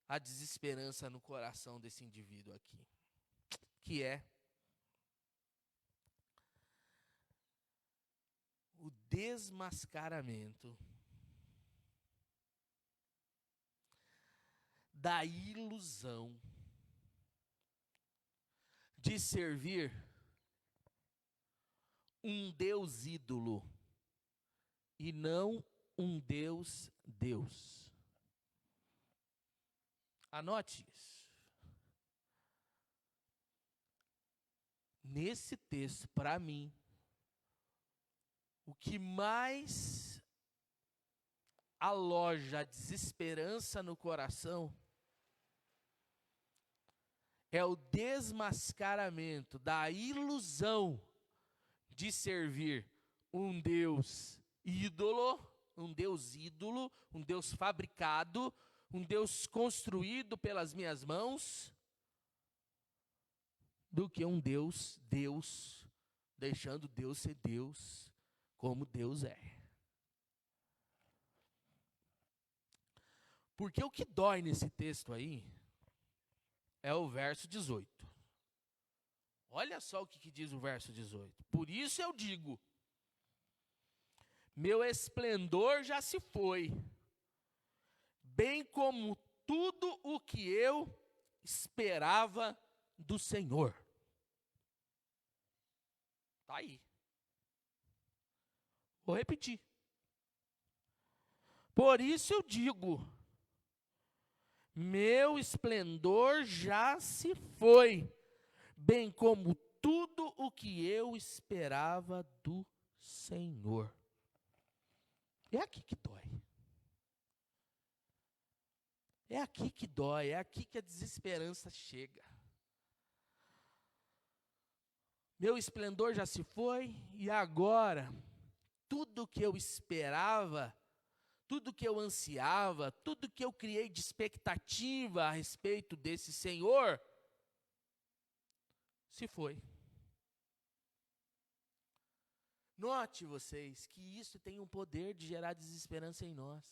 Speaker 1: a desesperança no coração desse indivíduo aqui, que é o desmascaramento da ilusão de servir um Deus ídolo e não um Deus. Anote isso. Nesse texto, para mim, o que mais aloja a desesperança no coração é o desmascaramento da ilusão de servir um Deus ídolo, um Deus fabricado, um Deus construído pelas minhas mãos, do que um Deus, deixando Deus ser Deus, como Deus é. Porque o que dói nesse texto aí é o verso 18. Olha só o que diz o verso 18. Por isso eu digo, meu esplendor já se foi, bem como tudo o que eu esperava do Senhor. Está aí. Vou repetir. Por isso eu digo, meu esplendor já se foi, bem como tudo o que eu esperava do Senhor. É aqui que dói. É aqui que dói, é aqui que a desesperança chega. Meu esplendor já se foi, e agora, tudo que eu esperava, tudo que eu ansiava, tudo que eu criei de expectativa a respeito desse Senhor, se foi. Note vocês que isso tem um poder de gerar desesperança em nós.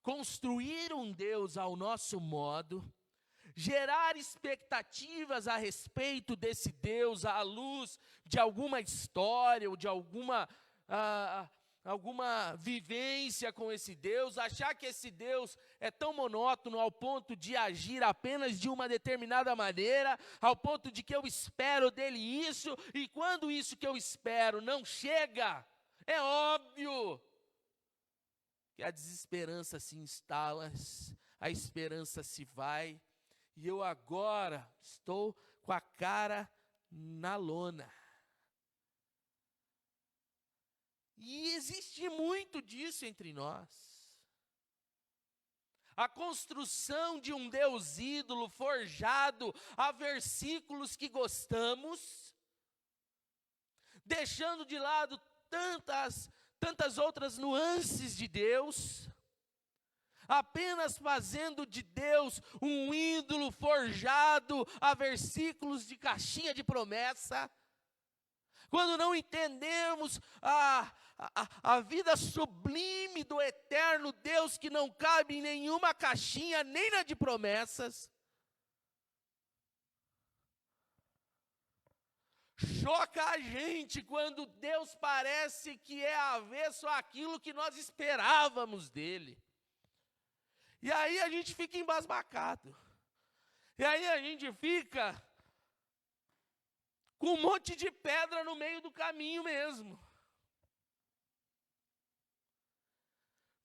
Speaker 1: Construir um Deus ao nosso modo, gerar expectativas a respeito desse Deus à luz de alguma história ou de alguma vivência com esse Deus, achar que esse Deus é tão monótono ao ponto de agir apenas de uma determinada maneira, ao ponto de que eu espero dele isso, e quando isso que eu espero não chega, é óbvio que a desesperança se instala, a esperança se vai, e eu agora estou com a cara na lona. E existe muito disso entre nós. A construção de um Deus ídolo forjado a versículos que gostamos, deixando de lado tantas outras nuances de Deus, apenas fazendo de Deus um ídolo forjado a versículos de caixinha de promessa, quando não entendemos a vida sublime do eterno Deus que não cabe em nenhuma caixinha, nem na de promessas. Choca a gente quando Deus parece que é avesso àquilo que nós esperávamos dele. E aí a gente fica embasbacado. E aí a gente fica com um monte de pedra no meio do caminho mesmo.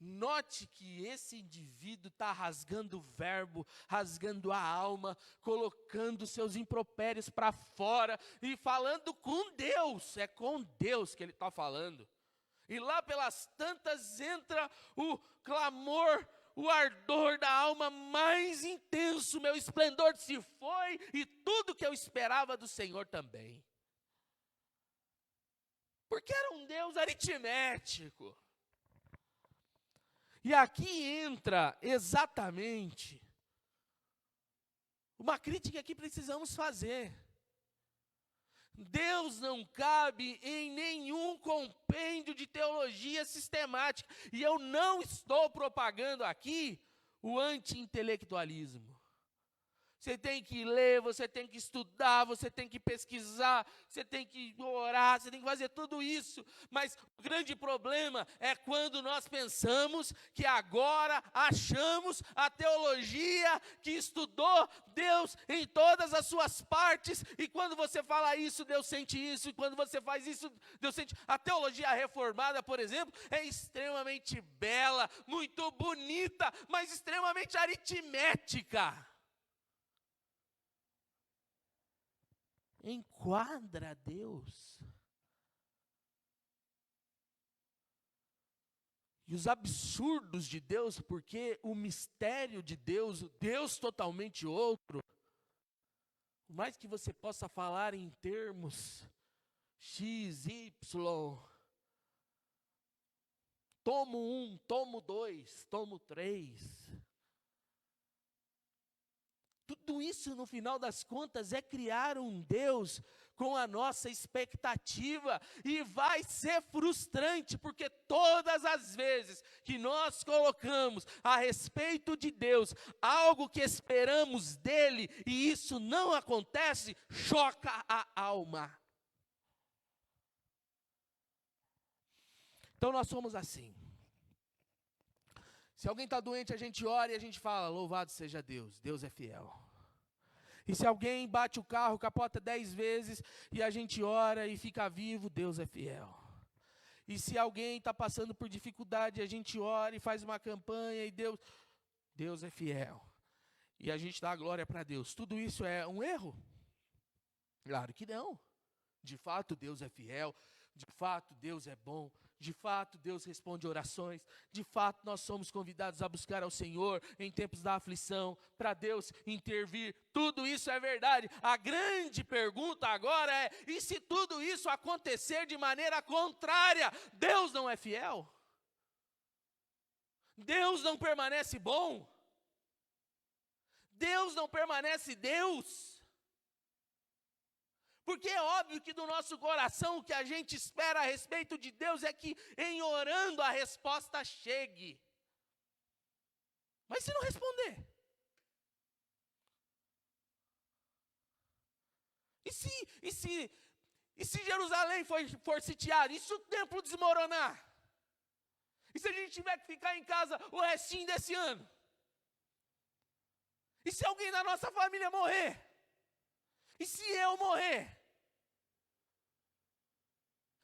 Speaker 1: Note que esse indivíduo está rasgando o verbo, rasgando a alma, colocando seus impropérios para fora e falando com Deus. É com Deus que ele está falando. E lá pelas tantas entra o clamor, o ardor da alma mais intenso. Meu esplendor se foi e tudo que eu esperava do Senhor também. Porque era um Deus aritmético. E aqui entra exatamente uma crítica que precisamos fazer. Deus não cabe em nenhum compêndio de teologia sistemática. E eu não estou propagando aqui o anti-intelectualismo. Você tem que ler, você tem que estudar, você tem que pesquisar, você tem que orar, você tem que fazer tudo isso. Mas o grande problema é quando nós pensamos que agora achamos a teologia que estudou Deus em todas as suas partes. E quando você fala isso, Deus sente isso. E quando você faz isso, Deus sente. A teologia reformada, por exemplo, é extremamente bela, muito bonita, mas extremamente aritmética. Enquadra Deus. E os absurdos de Deus, porque o mistério de Deus, o Deus totalmente outro, por mais que você possa falar em termos X, Y, tomo 1, tomo 2, tomo 3, Tudo isso, no final das contas, é criar um Deus com a nossa expectativa, e vai ser frustrante, porque todas as vezes que nós colocamos a respeito de Deus algo que esperamos dele, e isso não acontece, choca a alma. Então nós somos assim. Se alguém está doente, a gente ora e a gente fala, louvado seja Deus, Deus é fiel. E se alguém bate o carro, capota 10 vezes, e a gente ora e fica vivo, Deus é fiel. E se alguém está passando por dificuldade, a gente ora e faz uma campanha, e Deus é fiel. E a gente dá a glória para Deus. Tudo isso é um erro? Claro que não. De fato, Deus é fiel. De fato, Deus é bom. De fato, Deus responde orações. De fato, nós somos convidados a buscar ao Senhor em tempos da aflição, para Deus intervir. Tudo isso é verdade. A grande pergunta agora é: e se tudo isso acontecer de maneira contrária? Deus não é fiel? Deus não permanece bom? Deus não permanece Deus? Porque é óbvio que do nosso coração o que a gente espera a respeito de Deus é que em orando a resposta chegue. Mas se não responder? E se Jerusalém for sitiada? E se o templo desmoronar? E se a gente tiver que ficar em casa o restinho desse ano? E se alguém da nossa família morrer? E se eu morrer?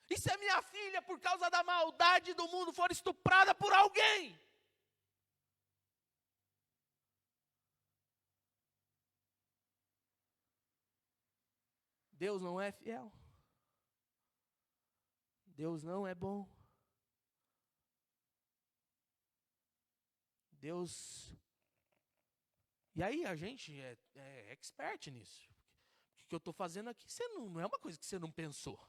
Speaker 1: E se a minha filha, por causa da maldade do mundo, for estuprada por alguém? Deus não é fiel. Deus não é bom. Deus... E aí a gente é expert nisso. O que eu estou fazendo aqui não é uma coisa que você não pensou.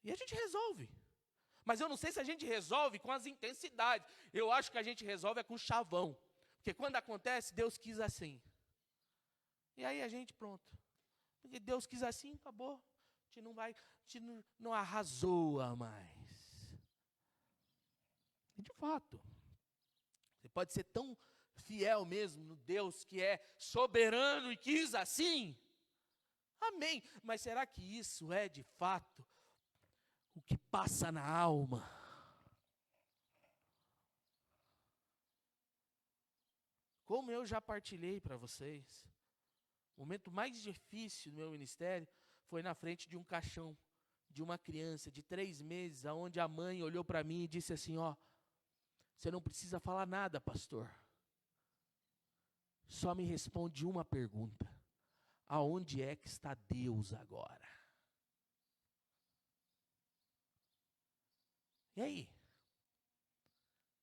Speaker 1: E a gente resolve. Mas eu não sei se a gente resolve com as intensidades. Eu acho que a gente resolve com chavão. Porque quando acontece, Deus quis assim. E aí a gente, pronto. Porque Deus quis assim, acabou. A gente não vai, a gente não arrasoa mais. E de fato, você pode ser tão fiel mesmo no Deus que é soberano e quis assim. Amém. Mas será que isso é de fato o que passa na alma? Como eu já partilhei para vocês, o momento mais difícil do meu ministério foi na frente de um caixão de uma criança de 3 meses, onde a mãe olhou para mim e disse assim, ó, você não precisa falar nada, pastor. Só me responde uma pergunta. Aonde é que está Deus agora? E aí?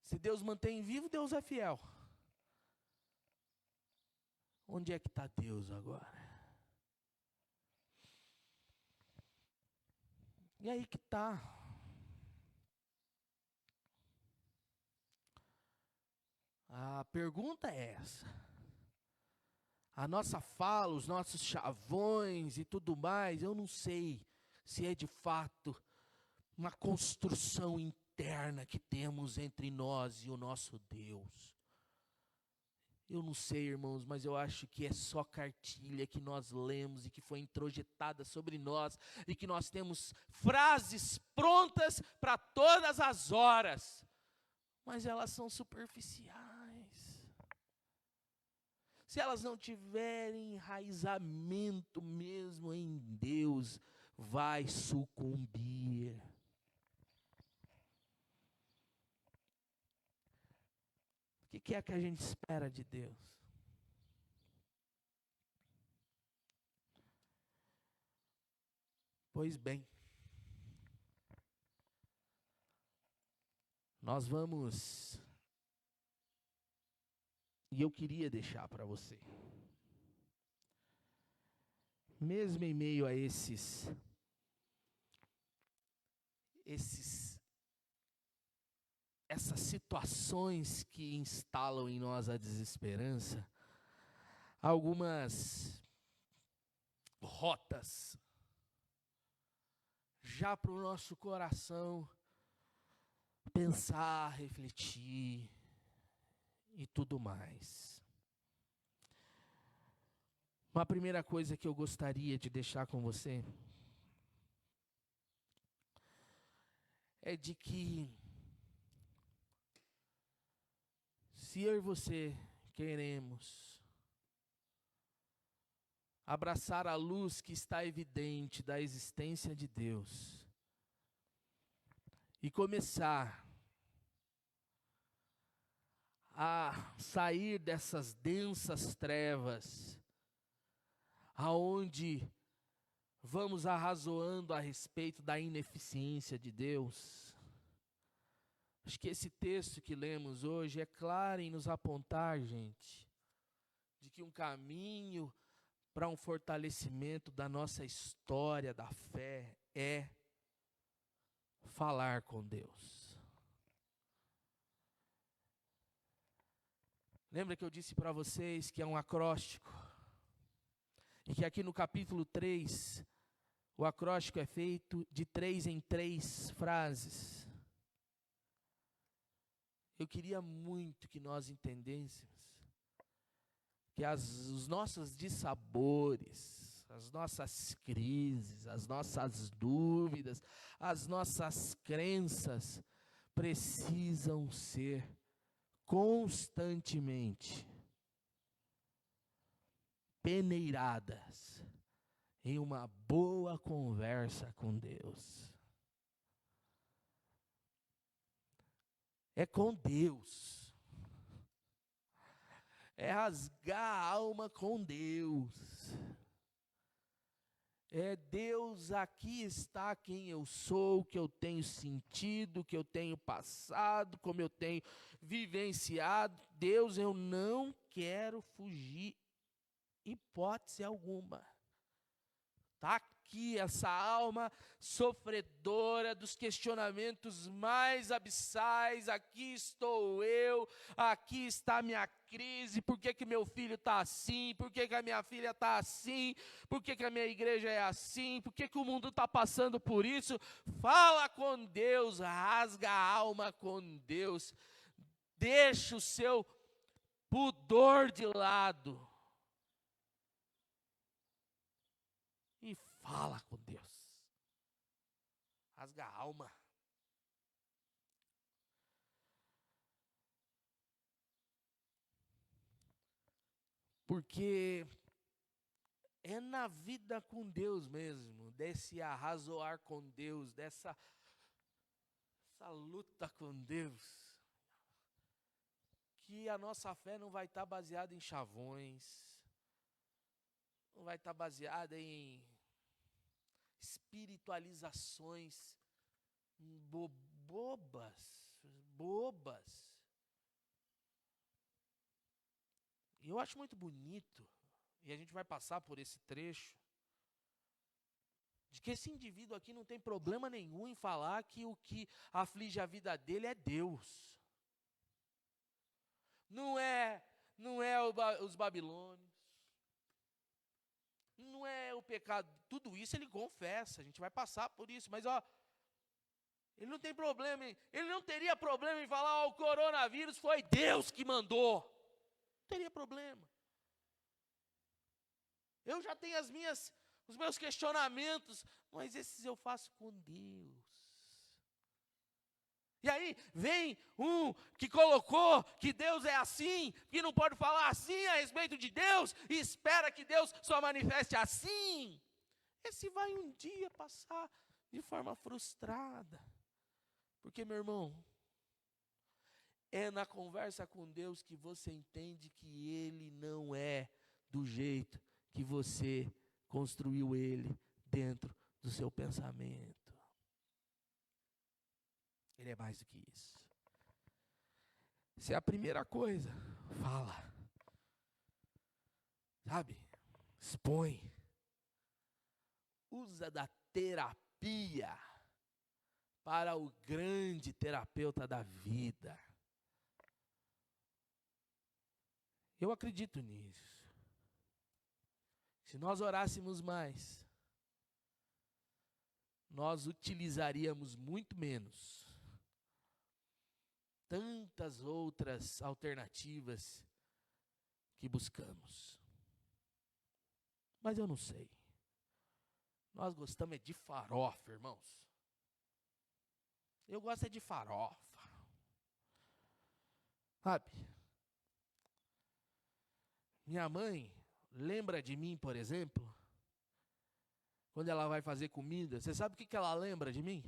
Speaker 1: Se Deus mantém vivo, Deus é fiel. Onde é que está Deus agora? E aí que está. A pergunta é essa. A nossa fala, os nossos chavões e tudo mais, eu não sei se é de fato uma construção interna que temos entre nós e o nosso Deus. Eu não sei, irmãos, mas eu acho que é só cartilha que nós lemos e que foi introjetada sobre nós e que nós temos frases prontas para todas as horas, mas elas são superficiais. Se elas não tiverem enraizamento mesmo em Deus, vai sucumbir. O que é que a gente espera de Deus? Pois bem, nós vamos, e eu queria deixar para você, mesmo em meio a essas situações que instalam em nós a desesperança, algumas rotas já para o nosso coração pensar, refletir e tudo mais. Uma primeira coisa que eu gostaria de deixar com você é de que se eu e você queremos abraçar a luz que está evidente da existência de Deus e começar a sair dessas densas trevas, aonde vamos arrazoando a respeito da ineficiência de Deus. Acho que esse texto que lemos hoje é claro em nos apontar, gente, de que um caminho para um fortalecimento da nossa história da fé é falar com Deus. Lembra que eu disse para vocês que é um acróstico? E que aqui no capítulo 3, o acróstico é feito de 3 em 3 frases. Eu queria muito que nós entendêssemos que os nossos dissabores, as nossas crises, as nossas dúvidas, as nossas crenças precisam ser constantemente peneiradas em uma boa conversa com Deus. É com Deus. É rasgar a alma com Deus. É Deus, aqui está quem eu sou, o que eu tenho sentido, o que eu tenho passado, como eu tenho vivenciado. Deus, eu não quero fugir, hipótese alguma. Está aqui essa alma sofredora dos questionamentos mais abissais. Aqui estou eu, aqui está a minha crise. Por que meu filho está assim? Por que a minha filha está assim? Por que a minha igreja é assim? Por que o mundo está passando por isso? Fala com Deus, rasga a alma com Deus. Deixa o seu pudor de lado. E fala com Deus. Rasga a alma. Porque é na vida com Deus mesmo, desse arrazoar com Deus, dessa luta com Deus, que a nossa fé não vai estar baseada em chavões, não vai estar baseada em espiritualizações bobas. E eu acho muito bonito, e a gente vai passar por esse trecho, de que esse indivíduo aqui não tem problema nenhum em falar que o que aflige a vida dele é Deus. Não é os babilônios, não é o pecado, tudo isso ele confessa, a gente vai passar por isso, mas ele não tem problema, ele não teria problema em falar, o coronavírus foi Deus que mandou, não teria problema. Eu já tenho os meus questionamentos, mas esses eu faço com Deus. E aí vem um que colocou que Deus é assim, que não pode falar assim a respeito de Deus, e espera que Deus só manifeste assim. Esse vai um dia passar de forma frustrada. Porque, meu irmão, é na conversa com Deus que você entende que Ele não é do jeito que você construiu Ele dentro do seu pensamento. Ele é mais do que isso. Se é a primeira coisa, fala. Sabe? Expõe. Usa da terapia para o grande terapeuta da vida. Eu acredito nisso. Se nós orássemos mais, nós utilizaríamos muito menos tantas outras alternativas que buscamos. Mas eu não sei. Nós gostamos é de farofa, irmãos. Eu gosto é de farofa. Sabe? Minha mãe lembra de mim, por exemplo, quando ela vai fazer comida. Você sabe o que ela lembra de mim?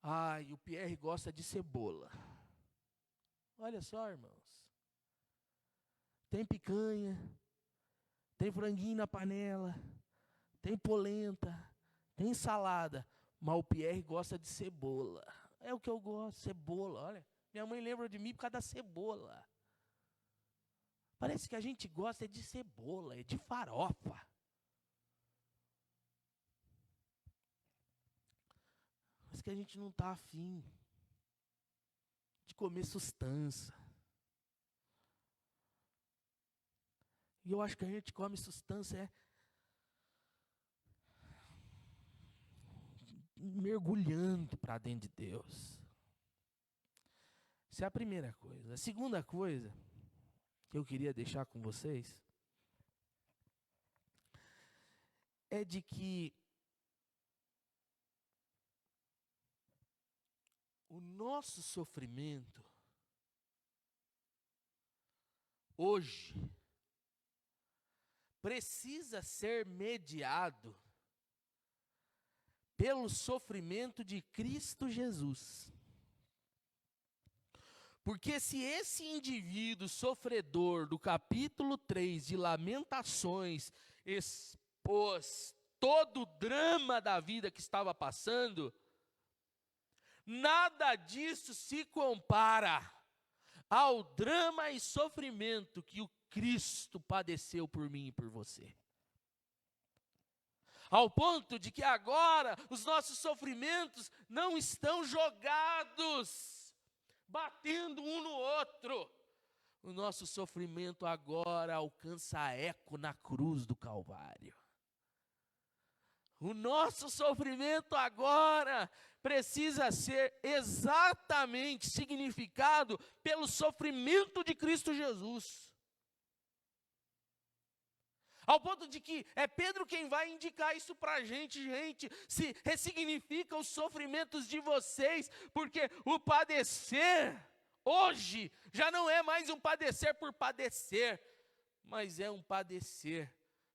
Speaker 1: Ai, o Pierre gosta de cebola. Olha só, irmãos. Tem picanha, tem franguinho na panela, tem polenta, tem salada, mas o Pierre gosta de cebola. É o que eu gosto, cebola. Olha, minha mãe lembra de mim por causa da cebola. Parece que a gente gosta de cebola, é de farofa. Mas que a gente não está afim de comer sustância. E eu acho que a gente come sustância mergulhando para dentro de Deus. Essa é a primeira coisa. A segunda coisa que eu queria deixar com vocês é de que o nosso sofrimento hoje precisa ser mediado pelo sofrimento de Cristo Jesus. Porque se esse indivíduo sofredor do capítulo 3 de Lamentações expôs todo o drama da vida que estava passando, nada disso se compara ao drama e sofrimento que o Cristo padeceu por mim e por você. Ao ponto de que agora os nossos sofrimentos não estão jogados, batendo um no outro. O nosso sofrimento agora alcança eco na cruz do Calvário. O nosso sofrimento agora precisa ser exatamente significado pelo sofrimento de Cristo Jesus. Ao ponto de que é Pedro quem vai indicar isso para a gente, se ressignifica os sofrimentos de vocês, porque o padecer hoje já não é mais um padecer por padecer, mas é um padecer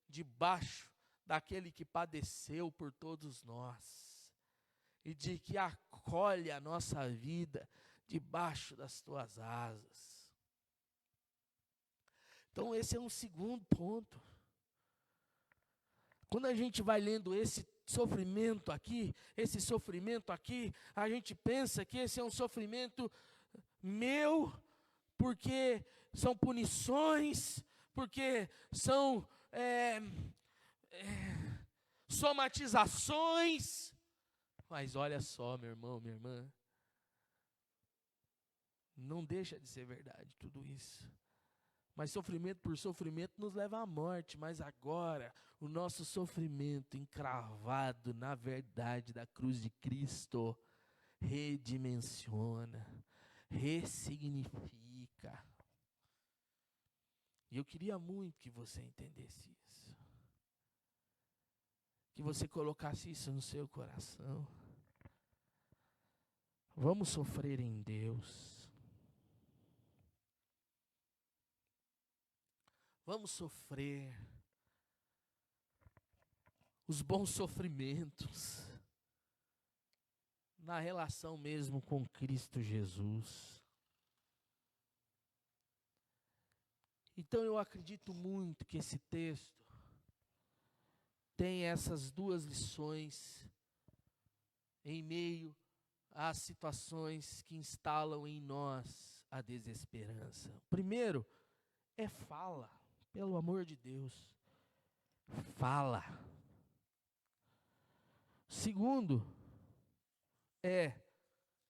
Speaker 1: debaixo daquele que padeceu por todos nós, e de que acolhe a nossa vida debaixo das tuas asas. Então esse é um segundo ponto. Quando a gente vai lendo esse sofrimento aqui, a gente pensa que esse é um sofrimento meu, porque são punições, porque são somatizações. Mas olha só, meu irmão, minha irmã, não deixa de ser verdade tudo isso. Mas sofrimento por sofrimento nos leva à morte. Mas agora, o nosso sofrimento encravado na verdade da cruz de Cristo redimensiona, ressignifica. E eu queria muito que você entendesse isso. Que você colocasse isso no seu coração. Vamos sofrer em Deus. Vamos sofrer os bons sofrimentos na relação mesmo com Cristo Jesus. Então eu acredito muito que esse texto tem essas duas lições em meio às situações que instalam em nós a desesperança. O primeiro é fala. Pelo amor de Deus, fala. Segundo,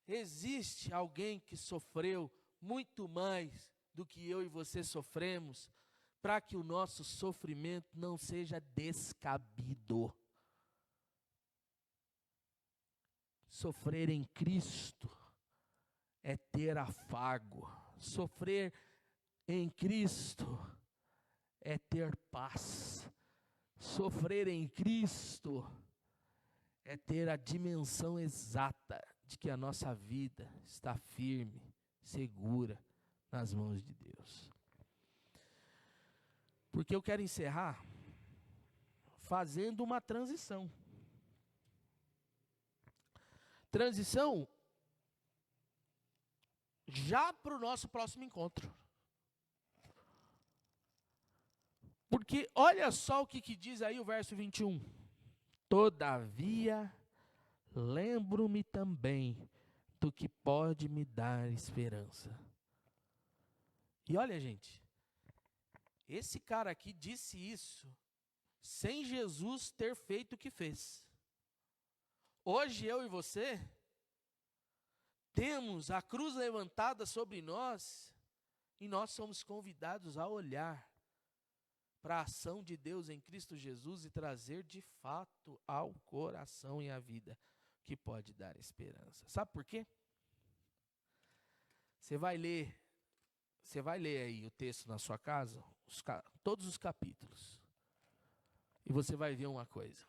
Speaker 1: existe alguém que sofreu muito mais do que eu e você sofremos para que o nosso sofrimento não seja descabido. Sofrer em Cristo é ter afago. Sofrer em Cristo é ter paz. Sofrer em Cristo é ter a dimensão exata de que a nossa vida está firme, segura nas mãos de Deus. Porque eu quero encerrar fazendo uma transição. Transição já para o nosso próximo encontro. Porque olha só o que diz aí o verso 21. Todavia, lembro-me também do que pode me dar esperança. E olha, gente, esse cara aqui disse isso sem Jesus ter feito o que fez. Hoje eu e você temos a cruz levantada sobre nós e nós somos convidados a olhar para a ação de Deus em Cristo Jesus e trazer de fato ao coração e à vida que pode dar esperança. Sabe por quê? Você vai ler aí o texto na sua casa, todos os capítulos, e você vai ver uma coisa.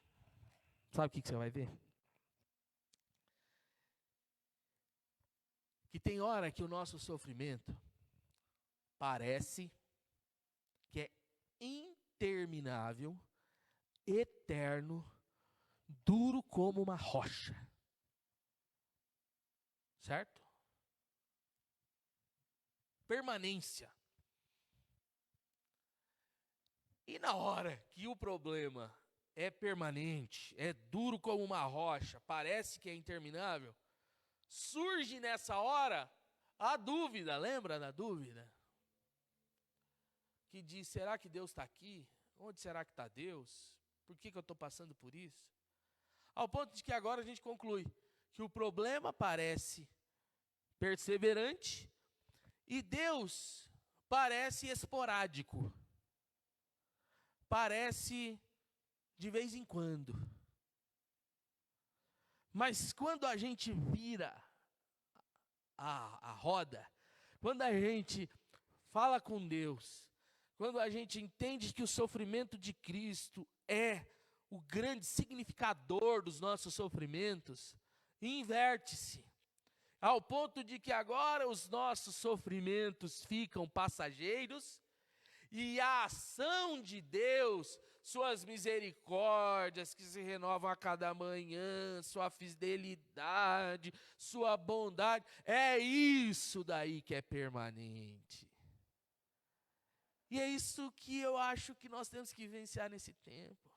Speaker 1: Sabe o que você vai ver? Que tem hora que o nosso sofrimento parece que é interminável, eterno, duro como uma rocha. Certo? Permanência. E na hora que o problema é permanente, é duro como uma rocha, parece que é interminável, surge nessa hora a dúvida, lembra da dúvida? Que diz, será que Deus está aqui? Onde será que está Deus? Por que eu estou passando por isso? Ao ponto de que agora a gente conclui que o problema parece perseverante e Deus parece esporádico. Parece de vez em quando. Mas quando a gente vira a roda, quando a gente fala com Deus, quando a gente entende que o sofrimento de Cristo é o grande significador dos nossos sofrimentos, inverte-se. Ao ponto de que agora os nossos sofrimentos ficam passageiros e a ação de Deus, suas misericórdias que se renovam a cada manhã, sua fidelidade, sua bondade, é isso daí que é permanente. E é isso que eu acho que nós temos que vivenciar nesse tempo.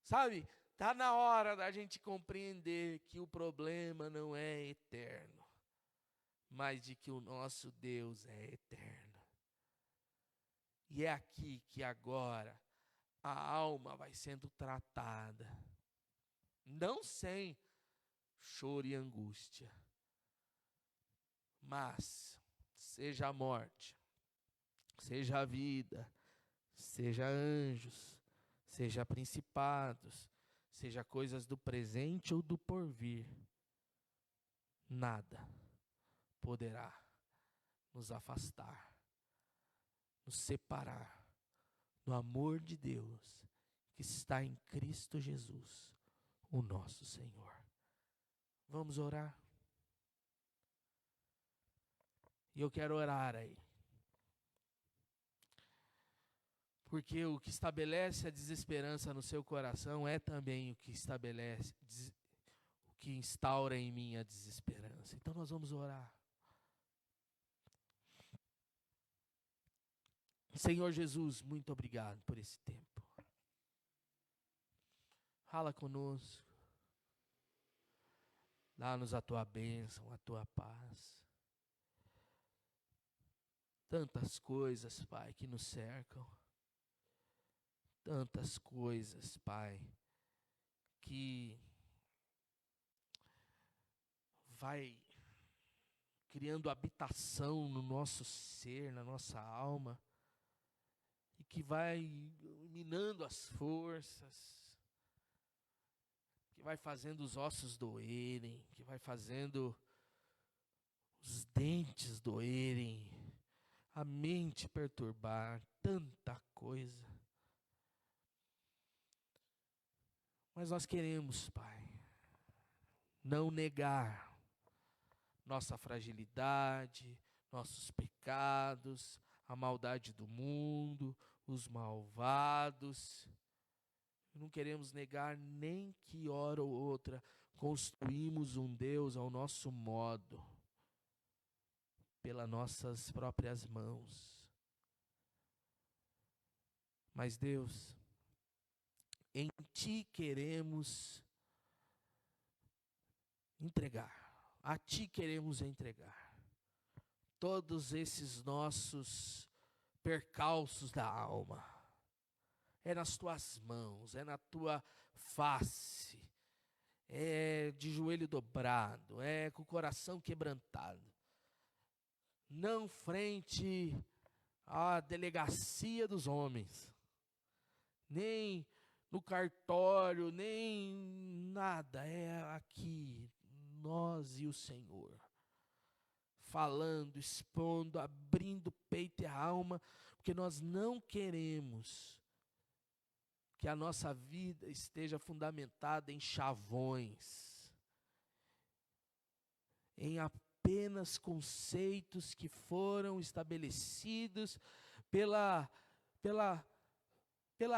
Speaker 1: Sabe, está na hora da gente compreender que o problema não é eterno, mas de que o nosso Deus é eterno. E é aqui que agora a alma vai sendo tratada, não sem choro e angústia, mas seja a morte, seja a vida, seja anjos, seja principados, seja coisas do presente ou do porvir, nada poderá nos afastar, nos separar do amor de Deus que está em Cristo Jesus, o nosso Senhor. Vamos orar? E eu quero orar aí. Porque o que estabelece a desesperança no seu coração é também o que estabelece, o que instaura em mim a desesperança. Então nós vamos orar. Senhor Jesus, muito obrigado por esse tempo. Fala conosco. Dá-nos a tua bênção, a tua paz. Tantas coisas, Pai, que nos cercam. Tantas coisas, Pai, que vai criando habitação no nosso ser, na nossa alma. que vai minando as forças, que vai fazendo os ossos doerem, que vai fazendo os dentes doerem, a mente perturbar, tanta coisa. Mas nós queremos, Pai, não negar nossa fragilidade, nossos pecados, a maldade do mundo, os malvados. Não queremos negar nem que hora ou outra construímos um Deus ao nosso modo, pelas nossas próprias mãos. Mas Deus, em Ti queremos entregar, a Ti queremos entregar todos esses nossos percalços da alma. É nas Tuas mãos, é na Tua face, é de joelho dobrado, é com o coração quebrantado. Não frente à delegacia dos homens, nem no cartório, nem nada, é aqui, nós e o Senhor, falando, expondo, abrindo o peito e a alma, porque nós não queremos que a nossa vida esteja fundamentada em chavões, em apenas conceitos que foram estabelecidos pela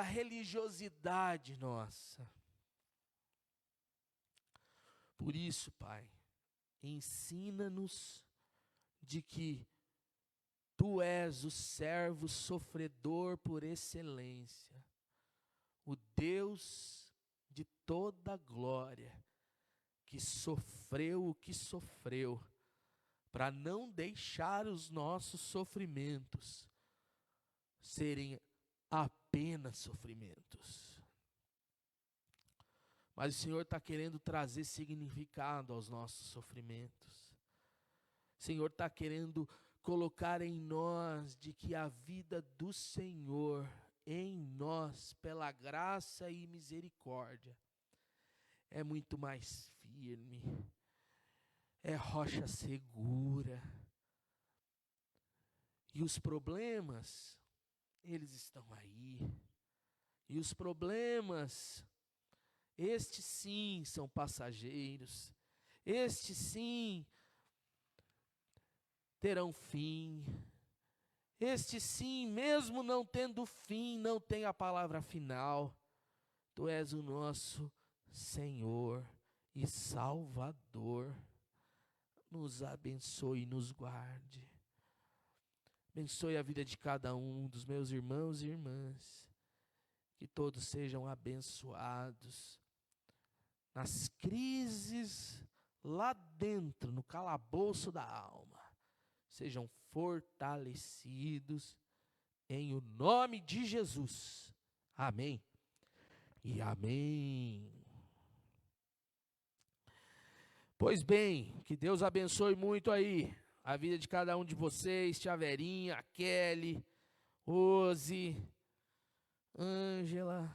Speaker 1: religiosidade nossa. Por isso, Pai, ensina-nos de que Tu és o servo sofredor por excelência, o Deus de toda glória, que sofreu o que sofreu, para não deixar os nossos sofrimentos serem apenas sofrimentos. Mas o Senhor está querendo trazer significado aos nossos sofrimentos. O Senhor está querendo colocar em nós de que a vida do Senhor em nós, pela graça e misericórdia, é muito mais firme, é rocha segura. E os problemas, eles estão aí. E os problemas, estes sim são passageiros. Estes sim terão fim. Este sim, mesmo não tendo fim, não tem a palavra final. Tu és o nosso Senhor e Salvador. Nos abençoe e nos guarde. Abençoe a vida de cada um dos meus irmãos e irmãs. Que todos sejam abençoados. Nas crises lá dentro, no calabouço da alma, sejam fortalecidos em o nome de Jesus. Amém e amém. Pois bem, que Deus abençoe muito aí a vida de cada um de vocês, tia Verinha, a Kelly, Ose, Ângela.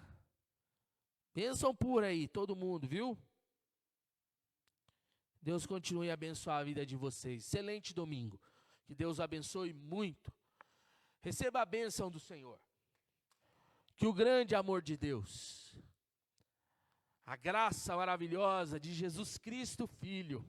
Speaker 1: Bênção pura aí, todo mundo, viu? Deus continue a abençoar a vida de vocês. Excelente domingo. Que Deus abençoe muito. Receba a bênção do Senhor. Que o grande amor de Deus, a graça maravilhosa de Jesus Cristo, Filho,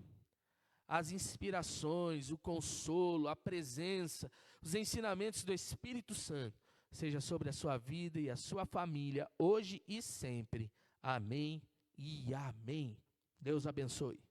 Speaker 1: as inspirações, o consolo, a presença, os ensinamentos do Espírito Santo, seja sobre a sua vida e a sua família, hoje e sempre. Amém e amém. Deus abençoe.